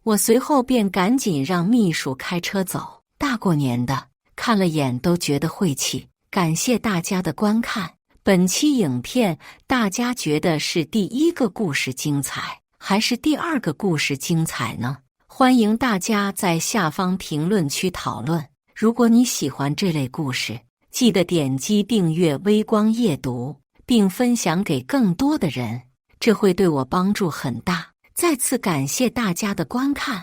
我随后便赶紧让秘书开车走。大过年的，看了眼都觉得晦气。感谢大家的观看。本期影片大家觉得是第一个故事精彩，还是第二个故事精彩呢？欢迎大家在下方评论区讨论。如果你喜欢这类故事，记得点击订阅微光夜读，并分享给更多的人，这会对我帮助很大。再次感谢大家的观看。